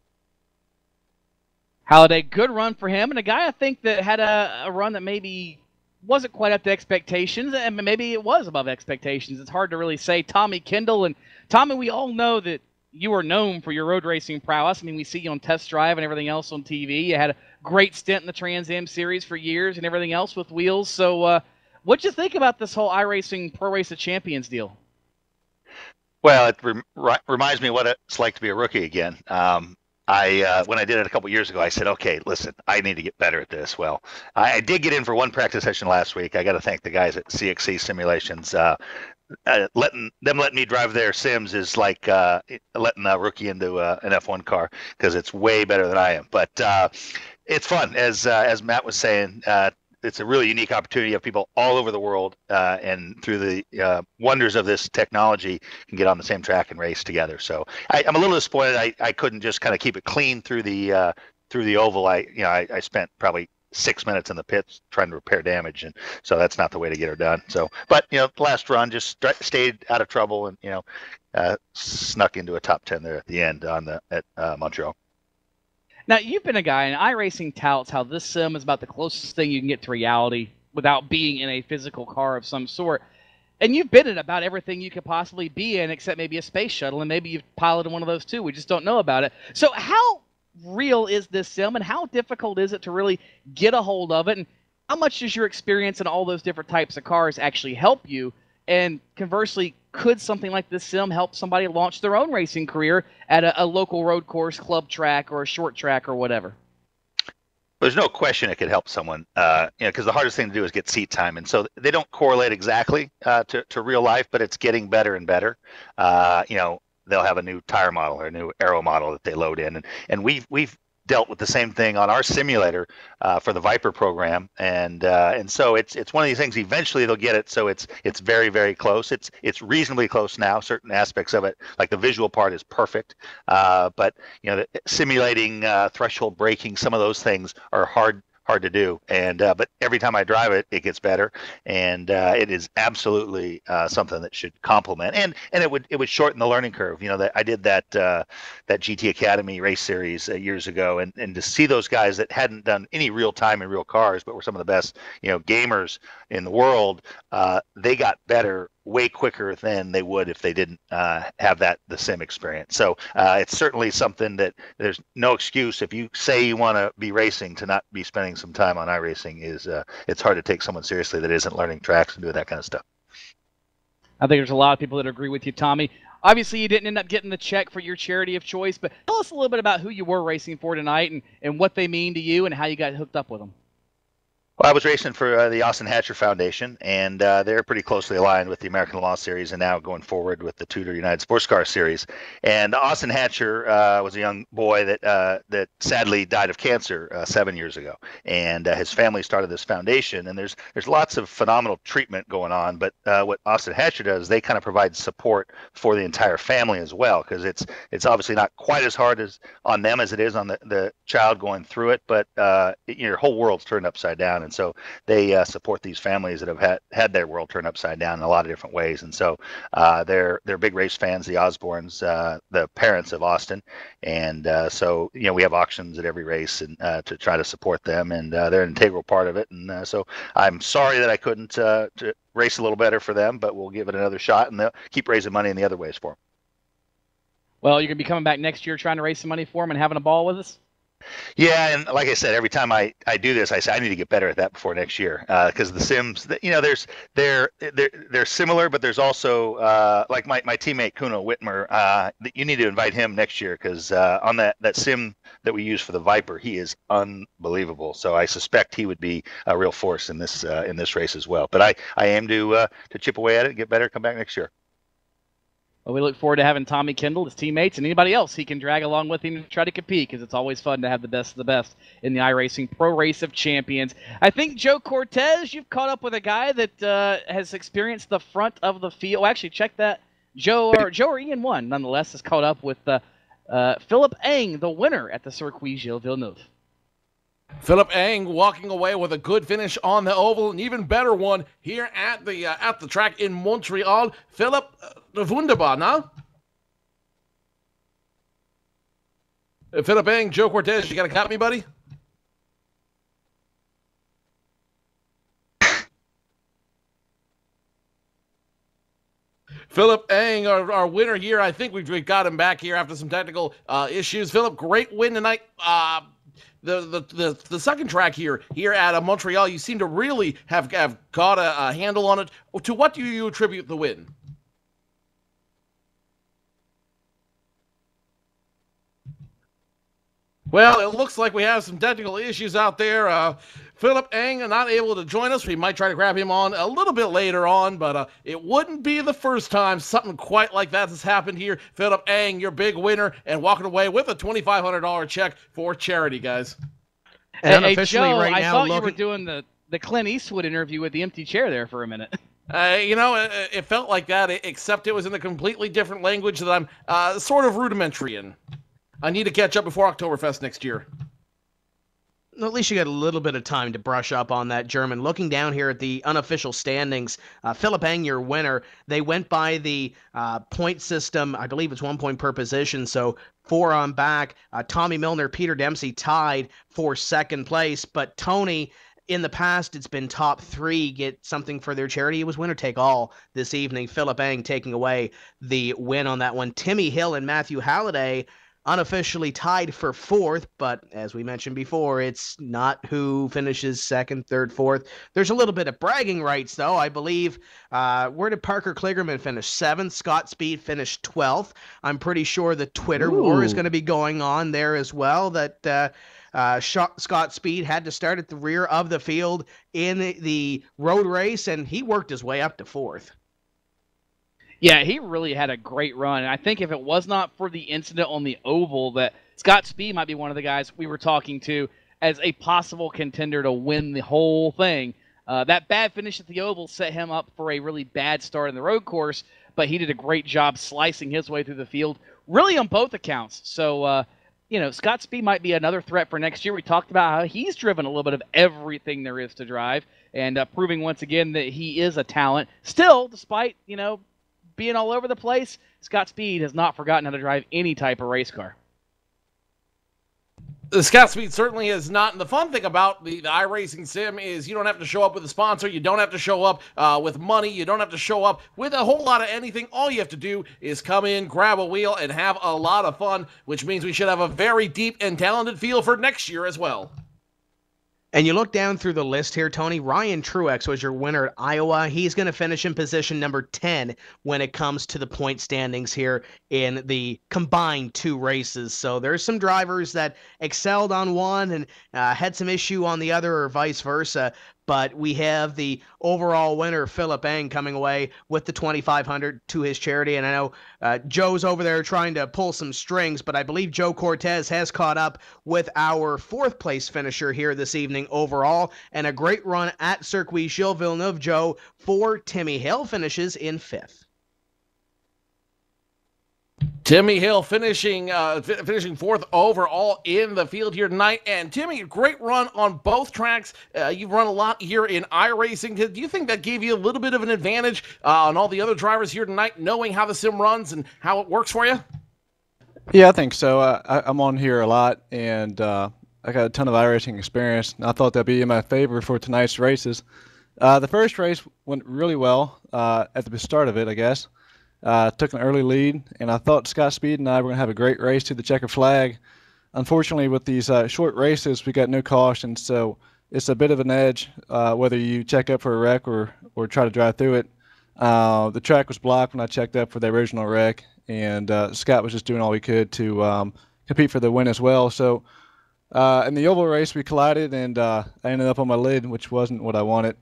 Halliday, good run for him, and a guy I think that had a run that maybe wasn't quite up to expectations, and maybe it was above expectations. It's hard to really say. Tommy Kendall, and Tommy, we all know that you are known for your road racing prowess. I mean, we see you on Test Drive and everything else on TV. You had a great stint in the Trans Am series for years and everything else with wheels. So what'd you think about this whole iRacing Pro Race of Champions deal? Well, it reminds me what it's like to be a rookie again. When I did it a couple years ago, I said, okay, listen, I need to get better at this. Well, I did get in for one practice session last week. I got to thank the guys at CXC Simulations. Letting me drive their sims is like letting a rookie into an F1 car, because it's way better than I am. But it's fun, as Matt was saying. It's a really unique opportunity. You have people all over the world, and through the wonders of this technology, can get on the same track and race together. So I'm a little disappointed I couldn't just kind of keep it clean through the oval. I spent probably 6 minutes in the pits trying to repair damage, and so that's not the way to get her done. So, but the last run just stayed out of trouble, and snuck into a top 10 there at the end at Montreal. Now, you've been a guy, and iRacing touts how this sim is about the closest thing you can get to reality without being in a physical car of some sort. And you've been in about everything you could possibly be in, except maybe a space shuttle, and maybe you've piloted one of those too. We just don't know about it. So how real is this sim, and how difficult is it to really get a hold of it, and how much does your experience in all those different types of cars actually help you? And conversely, could something like this sim help somebody launch their own racing career at a local road course, club track, or a short track, or whatever? There's no question it could help someone, because the hardest thing to do is get seat time, and so they don't correlate exactly to real life, but it's getting better and better. They'll have a new tire model or a new aero model that they load in, and we've dealt with the same thing on our simulator for the Viper program, and so it's one of these things. Eventually they'll get it, so it's very, very close. It's reasonably close now. Certain aspects of it, like the visual part, is perfect, but simulating threshold braking, some of those things are hard to do, and but every time I drive it, it gets better, and it is absolutely something that should complement, and it would shorten the learning curve. That I did that GT Academy race series years ago, and to see those guys that hadn't done any real time in real cars, but were some of the best gamers in the world, they got better way quicker than they would if they didn't have the sim experience. So it's certainly something that there's no excuse if you say you want to be racing to not be spending some time on iRacing. It's hard to take someone seriously that isn't learning tracks and doing that kind of stuff. I think there's a lot of people that agree with you, Tommy. Obviously, you didn't end up getting the check for your charity of choice, but tell us a little bit about who you were racing for tonight, and what they mean to you, and how you got hooked up with them. Well, I was racing for the Austin Hatcher Foundation, and they're pretty closely aligned with the American Law Series, and now going forward with the Tudor United Sports Car Series. And Austin Hatcher was a young boy that sadly died of cancer 7 years ago, and his family started this foundation. And there's lots of phenomenal treatment going on, but what Austin Hatcher does, they kind of provide support for the entire family as well, because it's obviously not quite as hard on them as it is on the child going through it, but your whole world's turned upside down. And and so they support these families that have had their world turned upside down in a lot of different ways. And so they're big race fans, the Osbornes, the parents of Austin, and so we have auctions at every race and to try to support them, and they're an integral part of it. And so I'm sorry that I couldn't to race a little better for them, but we'll give it another shot, and they'll keep raising money in the other ways for them. Well, you're going to be coming back next year trying to raise some money for them and having a ball with us? Yeah, and like I said, every time I do this, I say I need to get better at that before next year, because the sims, they're similar, but there's also like my teammate Kuno Whitmer. You need to invite him next year, because on that sim that we use for the Viper, he is unbelievable. So I suspect he would be a real force in this race as well. But I aim to chip away at it, get better, come back next year. Well, we look forward to having Tommy Kendall, his teammates, and anybody else he can drag along with him to try to compete, because it's always fun to have the best of the best in the iRacing Pro Race of Champions. I think, Joe Cortez, you've caught up with a guy that has experienced the front of the field. Well, actually, check that. Joe or Ian won, nonetheless, has caught up with Philip Eng, the winner at the Circuit Gilles Villeneuve. Philip Eng walking away with a good finish on the oval, an even better one here at the track in Montreal. Philip, wunderbar, no? Philip Eng, Joe Cortez, you got to cut me, buddy? Philip Eng, our winner here. I think we've got him back here after some technical issues. Philip, great win tonight. The second track here at Montreal, you seem to really have got a handle on it. To what do you attribute the win? Well, it looks like we have some technical issues out there. Philip Eng not able to join us. We might try to grab him on a little bit later on, but it wouldn't be the first time something quite like that has happened here. Philip Eng, your big winner, and walking away with a $2,500 check for charity, guys. And hey, Joe, right I thought you were doing the Clint Eastwood interview with the empty chair there for a minute. It felt like that, except it was in a completely different language that I'm sort of rudimentary in. I need to catch up before Oktoberfest next year. Well, at least you got a little bit of time to brush up on that German. Looking down here at the unofficial standings, Philip Eng, your winner. They went by the point system. I believe it's 1 point per position, so 4 on back. Tommy Milner, Peter Dempsey tied for second place, but Tony, in the past, it's been top 3 get something for their charity. It was winner take all this evening. Philip Eng taking away the win on that one. Timmy Hill and Matthew Halliday unofficially tied for 4th, but as we mentioned before, it's not who finishes 2nd, 3rd, 4th. There's a little bit of bragging rights, though. I believe, where did Parker Kligerman finish? 7th. Scott Speed finished 12th. I'm pretty sure the Twitter war is going to be going on there as well, that Scott Speed had to start at the rear of the field in the road race, and he worked his way up to 4th. Yeah, he really had a great run. And I think if it was not for the incident on the oval, that Scott Speed might be one of the guys we were talking to as a possible contender to win the whole thing. That bad finish at the oval set him up for a really bad start in the road course, but he did a great job slicing his way through the field, really on both accounts. So, Scott Speed might be another threat for next year. We talked about how he's driven a little bit of everything there is to drive, and proving once again that he is a talent. Still, despite, being all over the place, Scott Speed has not forgotten how to drive any type of race car. Scott Speed certainly is not. And the fun thing about the iRacing sim is you don't have to show up with a sponsor. You don't have to show up with money. You don't have to show up with a whole lot of anything. All you have to do is come in, grab a wheel, and have a lot of fun, which means we should have a very deep and talented field for next year as well. And you look down through the list here, Tony. Ryan Truex was your winner at Iowa. He's going to finish in position number 10 when it comes to the point standings here in the combined 2 races. So there's some drivers that excelled on one and had some issue on the other, or vice versa. But we have the overall winner, Philip Eng, coming away with the $2,500 to his charity. And I know Joe's over there trying to pull some strings, but I believe Joe Cortez has caught up with our 4th place finisher here this evening overall. And a great run at Circuit Gilles Villeneuve, Joe, for Timmy Hill, finishes in 5th. Timmy Hill finishing fourth overall in the field here tonight. And Timmy, great run on both tracks. You've run a lot here in iRacing. Do you think that gave you a little bit of an advantage on all the other drivers here tonight, knowing how the sim runs and how it works for you? Yeah, I think so. I'm on here a lot, and I got a ton of iRacing experience, and I thought that'd be in my favor for tonight's races. The first race went really well at the start of it, I guess. Took an early lead, and I thought Scott Speed and I were going to have a great race to the checker flag. Unfortunately, with these short races, we got no caution, so it's a bit of an edge whether you check up for a wreck or try to drive through it. The track was blocked when I checked up for the original wreck, and Scott was just doing all he could to compete for the win as well. So in the oval race, we collided, and I ended up on my lid, which wasn't what I wanted.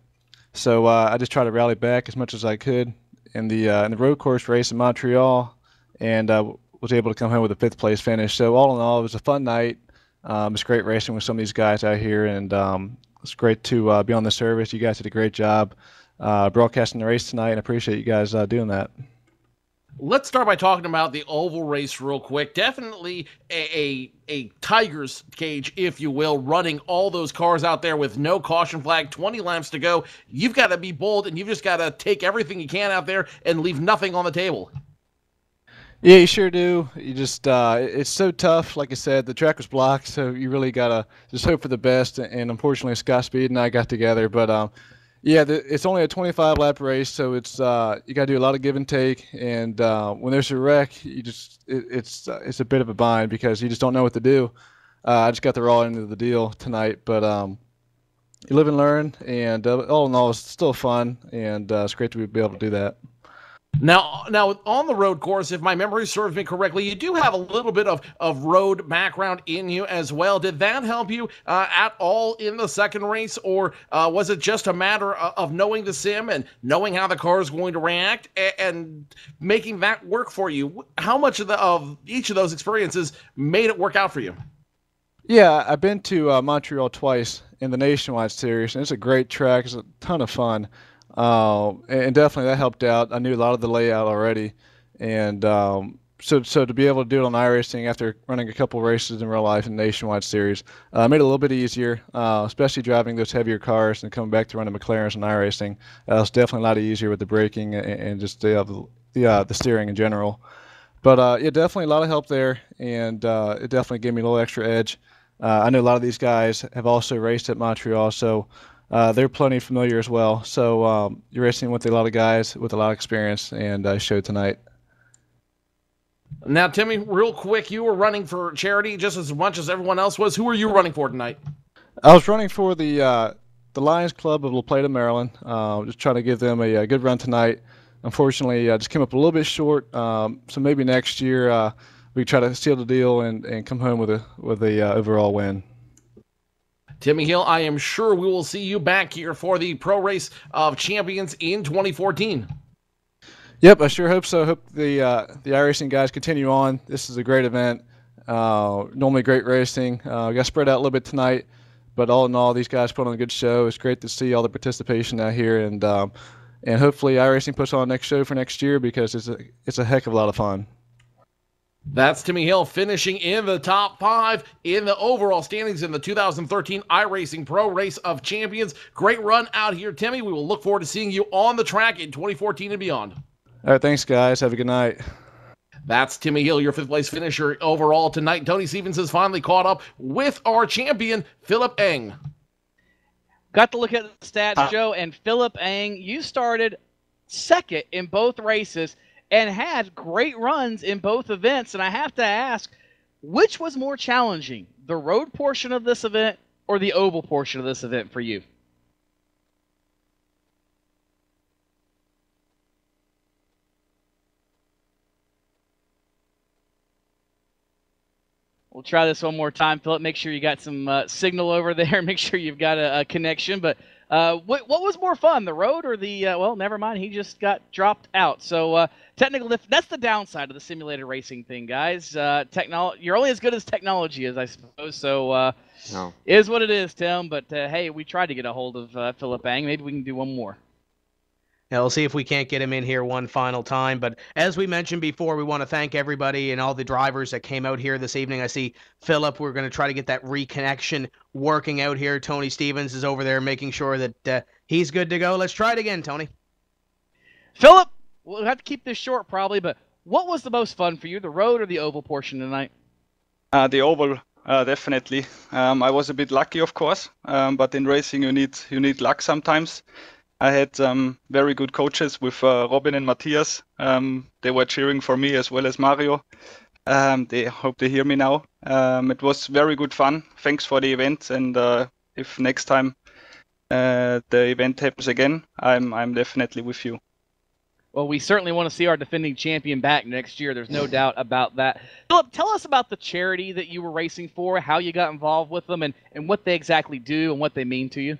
So I just tried to rally back as much as I could in the road course race in Montreal, and was able to come home with a 5th place finish. So all in all, it was a fun night. It's great racing with some of these guys out here, and it's great to be on the service. You guys did a great job broadcasting the race tonight, and I appreciate you guys doing that. Let's start by talking about the oval race real quick. Definitely a tiger's cage, if you will, running all those cars out there with no caution flag, 20 laps to go. You've got to be bold, and you've just got to take everything you can out there and leave nothing on the table. Yeah, you sure do. You just it's so tough. Like I said, the track was blocked, so you really got to just hope for the best. And unfortunately, Scott Speed and I got together. But yeah, it's only a 25-lap race, so it's you got to do a lot of give and take. And when there's a wreck, you just it's a bit of a bind because you just don't know what to do. I just got the raw end of the deal tonight, but you live and learn. And all in all, it's still fun, and it's great to be able to do that. Now, on the road course, if my memory serves me correctly, you do have a little bit of road background in you as well. Did that help you at all in the second race, or was it just a matter of knowing the sim and knowing how the car is going to react and making that work for you? How much of each of those experiences made it work out for you? Yeah, I've been to Montreal twice in the Nationwide Series, and it's a great track. It's a ton of fun. And definitely that helped out. I knew a lot of the layout already, and so to be able to do it on iRacing after running a couple races in real life in the Nationwide Series made it a little bit easier, especially driving those heavier cars and coming back to running McLarens on iRacing. It's definitely a lot easier with the braking and just the steering in general. But yeah, definitely a lot of help there, and it definitely gave me a little extra edge. I know a lot of these guys have also raced at Montreal, so they're plenty familiar as well. So you're racing with a lot of guys with a lot of experience, and showed tonight. Now, Timmy, real quick, you were running for charity just as much as everyone else was. Who were you running for tonight? I was running for the Lions Club of La Plata, Maryland. Just trying to give them a good run tonight. Unfortunately, I just came up a little bit short. So maybe next year we try to seal the deal and come home with a overall win. Timmy Hill, I am sure we will see you back here for the Pro Race of Champions in 2014. Yep, I sure hope so. I hope the iRacing guys continue on. This is a great event. Normally great racing. We got spread out a little bit tonight, but all in all, these guys put on a good show. It's great to see all the participation out here, and hopefully iRacing puts on a next show for next year because it's a heck of a lot of fun. That's Timmy Hill finishing in the top 5 in the overall standings in the 2013 iRacing Pro Race of Champions. Great run out here, Timmy. We will look forward to seeing you on the track in 2014 and beyond. All right, thanks, guys. Have a good night. That's Timmy Hill, your 5th place finisher overall tonight. Tony Stevens has finally caught up with our champion, Philip Eng. Got to look at the stats, Joe, and Philip Eng, you started second in both races and had great runs in both events. And I have to ask, which was more challenging, the road portion of this event or the oval portion of this event for you? We'll try this one more time, Philip. Make sure you got some signal over there. Make sure you've got a connection. But what was more fun, the road or the well, never mind. He just got dropped out. So technical that's the downside of the simulated racing thing, guys. You're only as good as technology is, I suppose. So no. Is what it is, Tim. But hey, we tried to get a hold of Philip Eng. Maybe we can do one more. Yeah, we'll see if we can't get him in here one final time. But as we mentioned before, we want to thank everybody and all the drivers that came out here this evening. I see Philip. We're going to try to get that reconnection working out here. Tony Stevens is over there making sure that he's good to go. Let's try it again, Tony. Philip, we'll have to keep this short probably, but what was the most fun for you, the road or the oval portion tonight? The oval, definitely. I was a bit lucky, of course, but in racing you need luck sometimes. I had very good coaches with Robin and Matthias. They were cheering for me as well as Mario. They hope they hear me now. It was very good fun. Thanks for the event, and if next time the event happens again, I'm definitely with you. Well, we certainly want to see our defending champion back next year. There's no doubt about that. Philip, tell us about the charity that you were racing for, how you got involved with them, and what they exactly do and what they mean to you.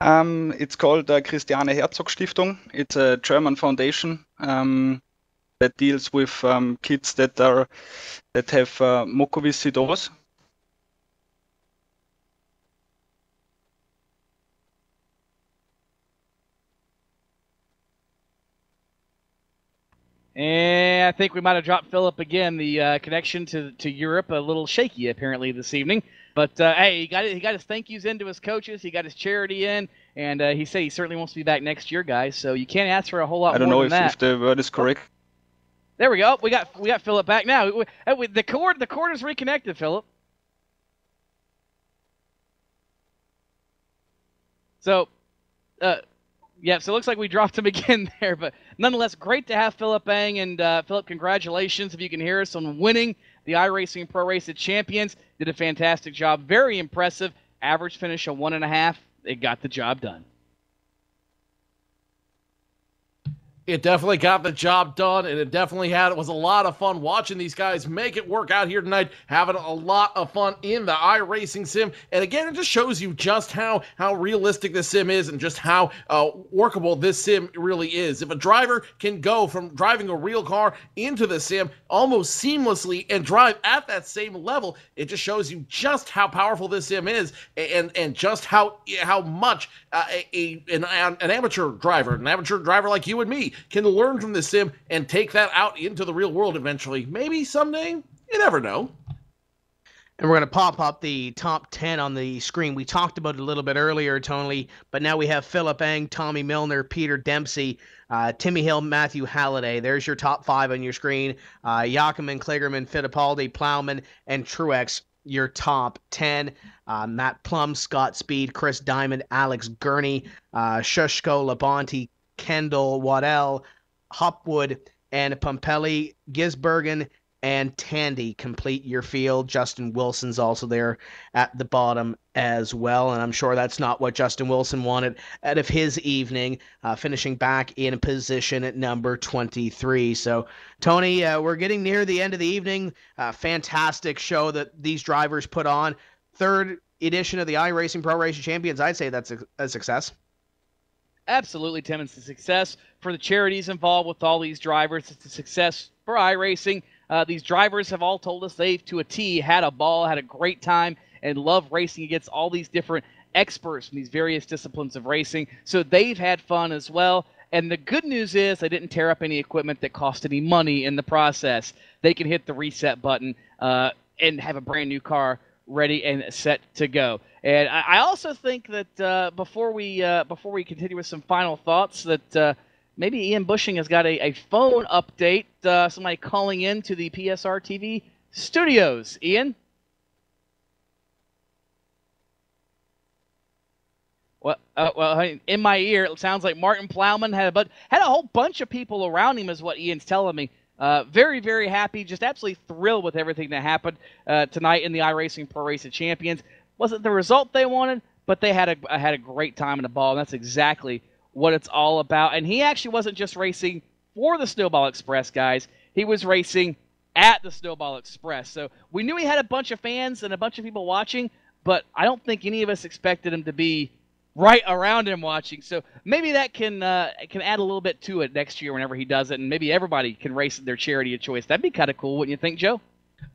It's called Christiane Herzog Stiftung. It's a German foundation that deals with kids that have mucoviscidose. And I think we might have dropped Philip again. The connection to Europe a little shaky apparently this evening. But hey, he got his thank yous into his coaches. He got his charity in, and he said he certainly wants to be back next year, guys. So you can't ask for a whole lot more than that. I don't know if the word is correct. There we go. We got Philip back now. The cord is reconnected, Philip. So, yeah, so it looks like we dropped him again there, but nonetheless, great to have Philip Bang, and Philip, congratulations if you can hear us on winning the iRacing Pro Race of Champions. Did a fantastic job, very impressive. Average finish of 1.5. It got the job done. It definitely got the job done, and it was a lot of fun watching these guys make it work out here tonight, having a lot of fun in the iRacing sim. And again, it just shows you just how realistic this sim is and just how workable this sim really is. If a driver can go from driving a real car into the sim almost seamlessly and drive at that same level, it just shows you just how powerful this sim is, and just how much an amateur driver like you and me can learn from the sim and take that out into the real world eventually. Maybe someday. You never know. And we're going to pop up the top 10 on the screen. We talked about it a little bit earlier, Tony, but now we have Philip Eng, Tommy Milner, Peter Dempsey, Timmy Hill, Matthew Halliday. There's your top 5 on your screen. Jakoman, Kligerman, Fittipaldi, Plowman, and Truex, your top 10. Matt Plum, Scott Speed, Chris Diamond, Alex Gurney, Shushko, Labonte, Kendall, Waddell, Hopwood, and Pompelli, Gisbergen, and Tandy complete your field. Justin Wilson's also there at the bottom as well, and I'm sure that's not what Justin Wilson wanted out of his evening, finishing back in position at number 23. So, Tony, we're getting near the end of the evening. Fantastic show that these drivers put on. Third edition of the iRacing Pro Racing Champions. I'd say that's a success. Absolutely, Tim. It's a success for the charities involved with all these drivers. It's a success for iRacing. These drivers have all told us they've, to a T, had a ball, had a great time, and love racing against all these different experts from these various disciplines of racing. So they've had fun as well. And the good news is they didn't tear up any equipment that cost any money in the process. They can hit the reset button and have a brand new car ready and set to go. And I also think that before we continue with some final thoughts, that maybe Ian Bushing has got a phone update. Somebody calling in to the PSRTV studios. Ian? Well, in my ear, it sounds like Martin Plowman had a whole bunch of people around him, is what Ian's telling me. Very, very happy, just absolutely thrilled with everything that happened tonight in the iRacing Pro Race of Champions. Wasn't the result they wanted, but they had a great time in the ball, and that's exactly what it's all about. And he actually wasn't just racing for the Snowball Express, guys. He was racing at the Snowball Express. So we knew he had a bunch of fans and a bunch of people watching, but I don't think any of us expected him to be right around him watching. So maybe that can add a little bit to it next year whenever he does it, and maybe everybody can race their charity of choice. That'd be kind of cool, wouldn't you think, Joe?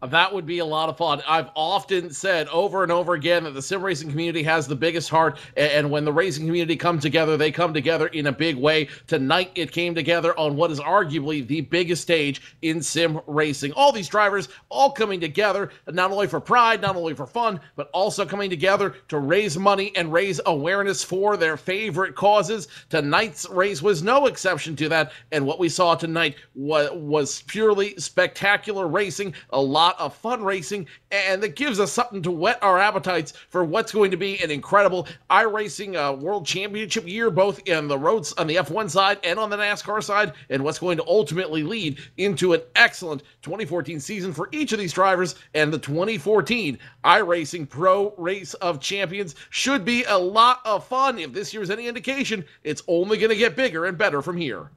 That would be a lot of fun. I've often said over and over again that the sim racing community has the biggest heart, and when the racing community comes together, they come together in a big way. Tonight, it came together on what is arguably the biggest stage in sim racing. All these drivers all coming together, not only for pride, not only for fun, but also coming together to raise money and raise awareness for their favorite causes. Tonight's race was no exception to that, and what we saw tonight was purely spectacular racing, a lot of fun racing, and it gives us something to whet our appetites for what's going to be an incredible iRacing World Championship year, both in the roads on the F1 side and on the NASCAR side, and what's going to ultimately lead into an excellent 2014 season for each of these drivers. And the 2014 iRacing Pro Race of Champions should be a lot of fun. If this year's any indication, it's only going to get bigger and better from here.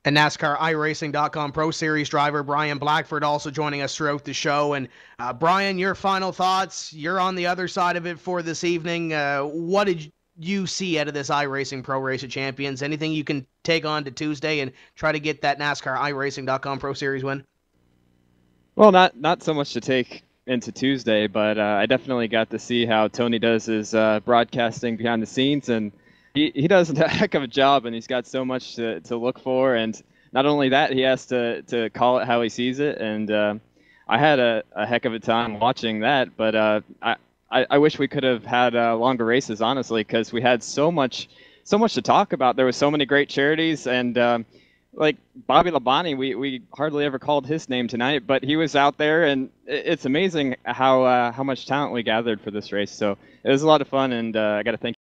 And NASCAR iRacing.com Pro Series driver Brian Blackford also joining us throughout the show. And Brian, your final thoughts. You're on the other side of it for this evening. What did you see out of this iRacing Pro Race of Champions? Anything you can take on to Tuesday and try to get that NASCAR iRacing.com Pro Series win? Well, not so much to take into Tuesday, but I definitely got to see how Tony does his broadcasting behind the scenes, and he does a heck of a job, and he's got so much to look for. And not only that, he has to call it how he sees it. And I had a heck of a time watching that, but I wish we could have had longer races, honestly, because we had so much to talk about. There was so many great charities, and like Bobby Labonte, we hardly ever called his name tonight, but he was out there, and it's amazing how much talent we gathered for this race. So it was a lot of fun, and I got to thank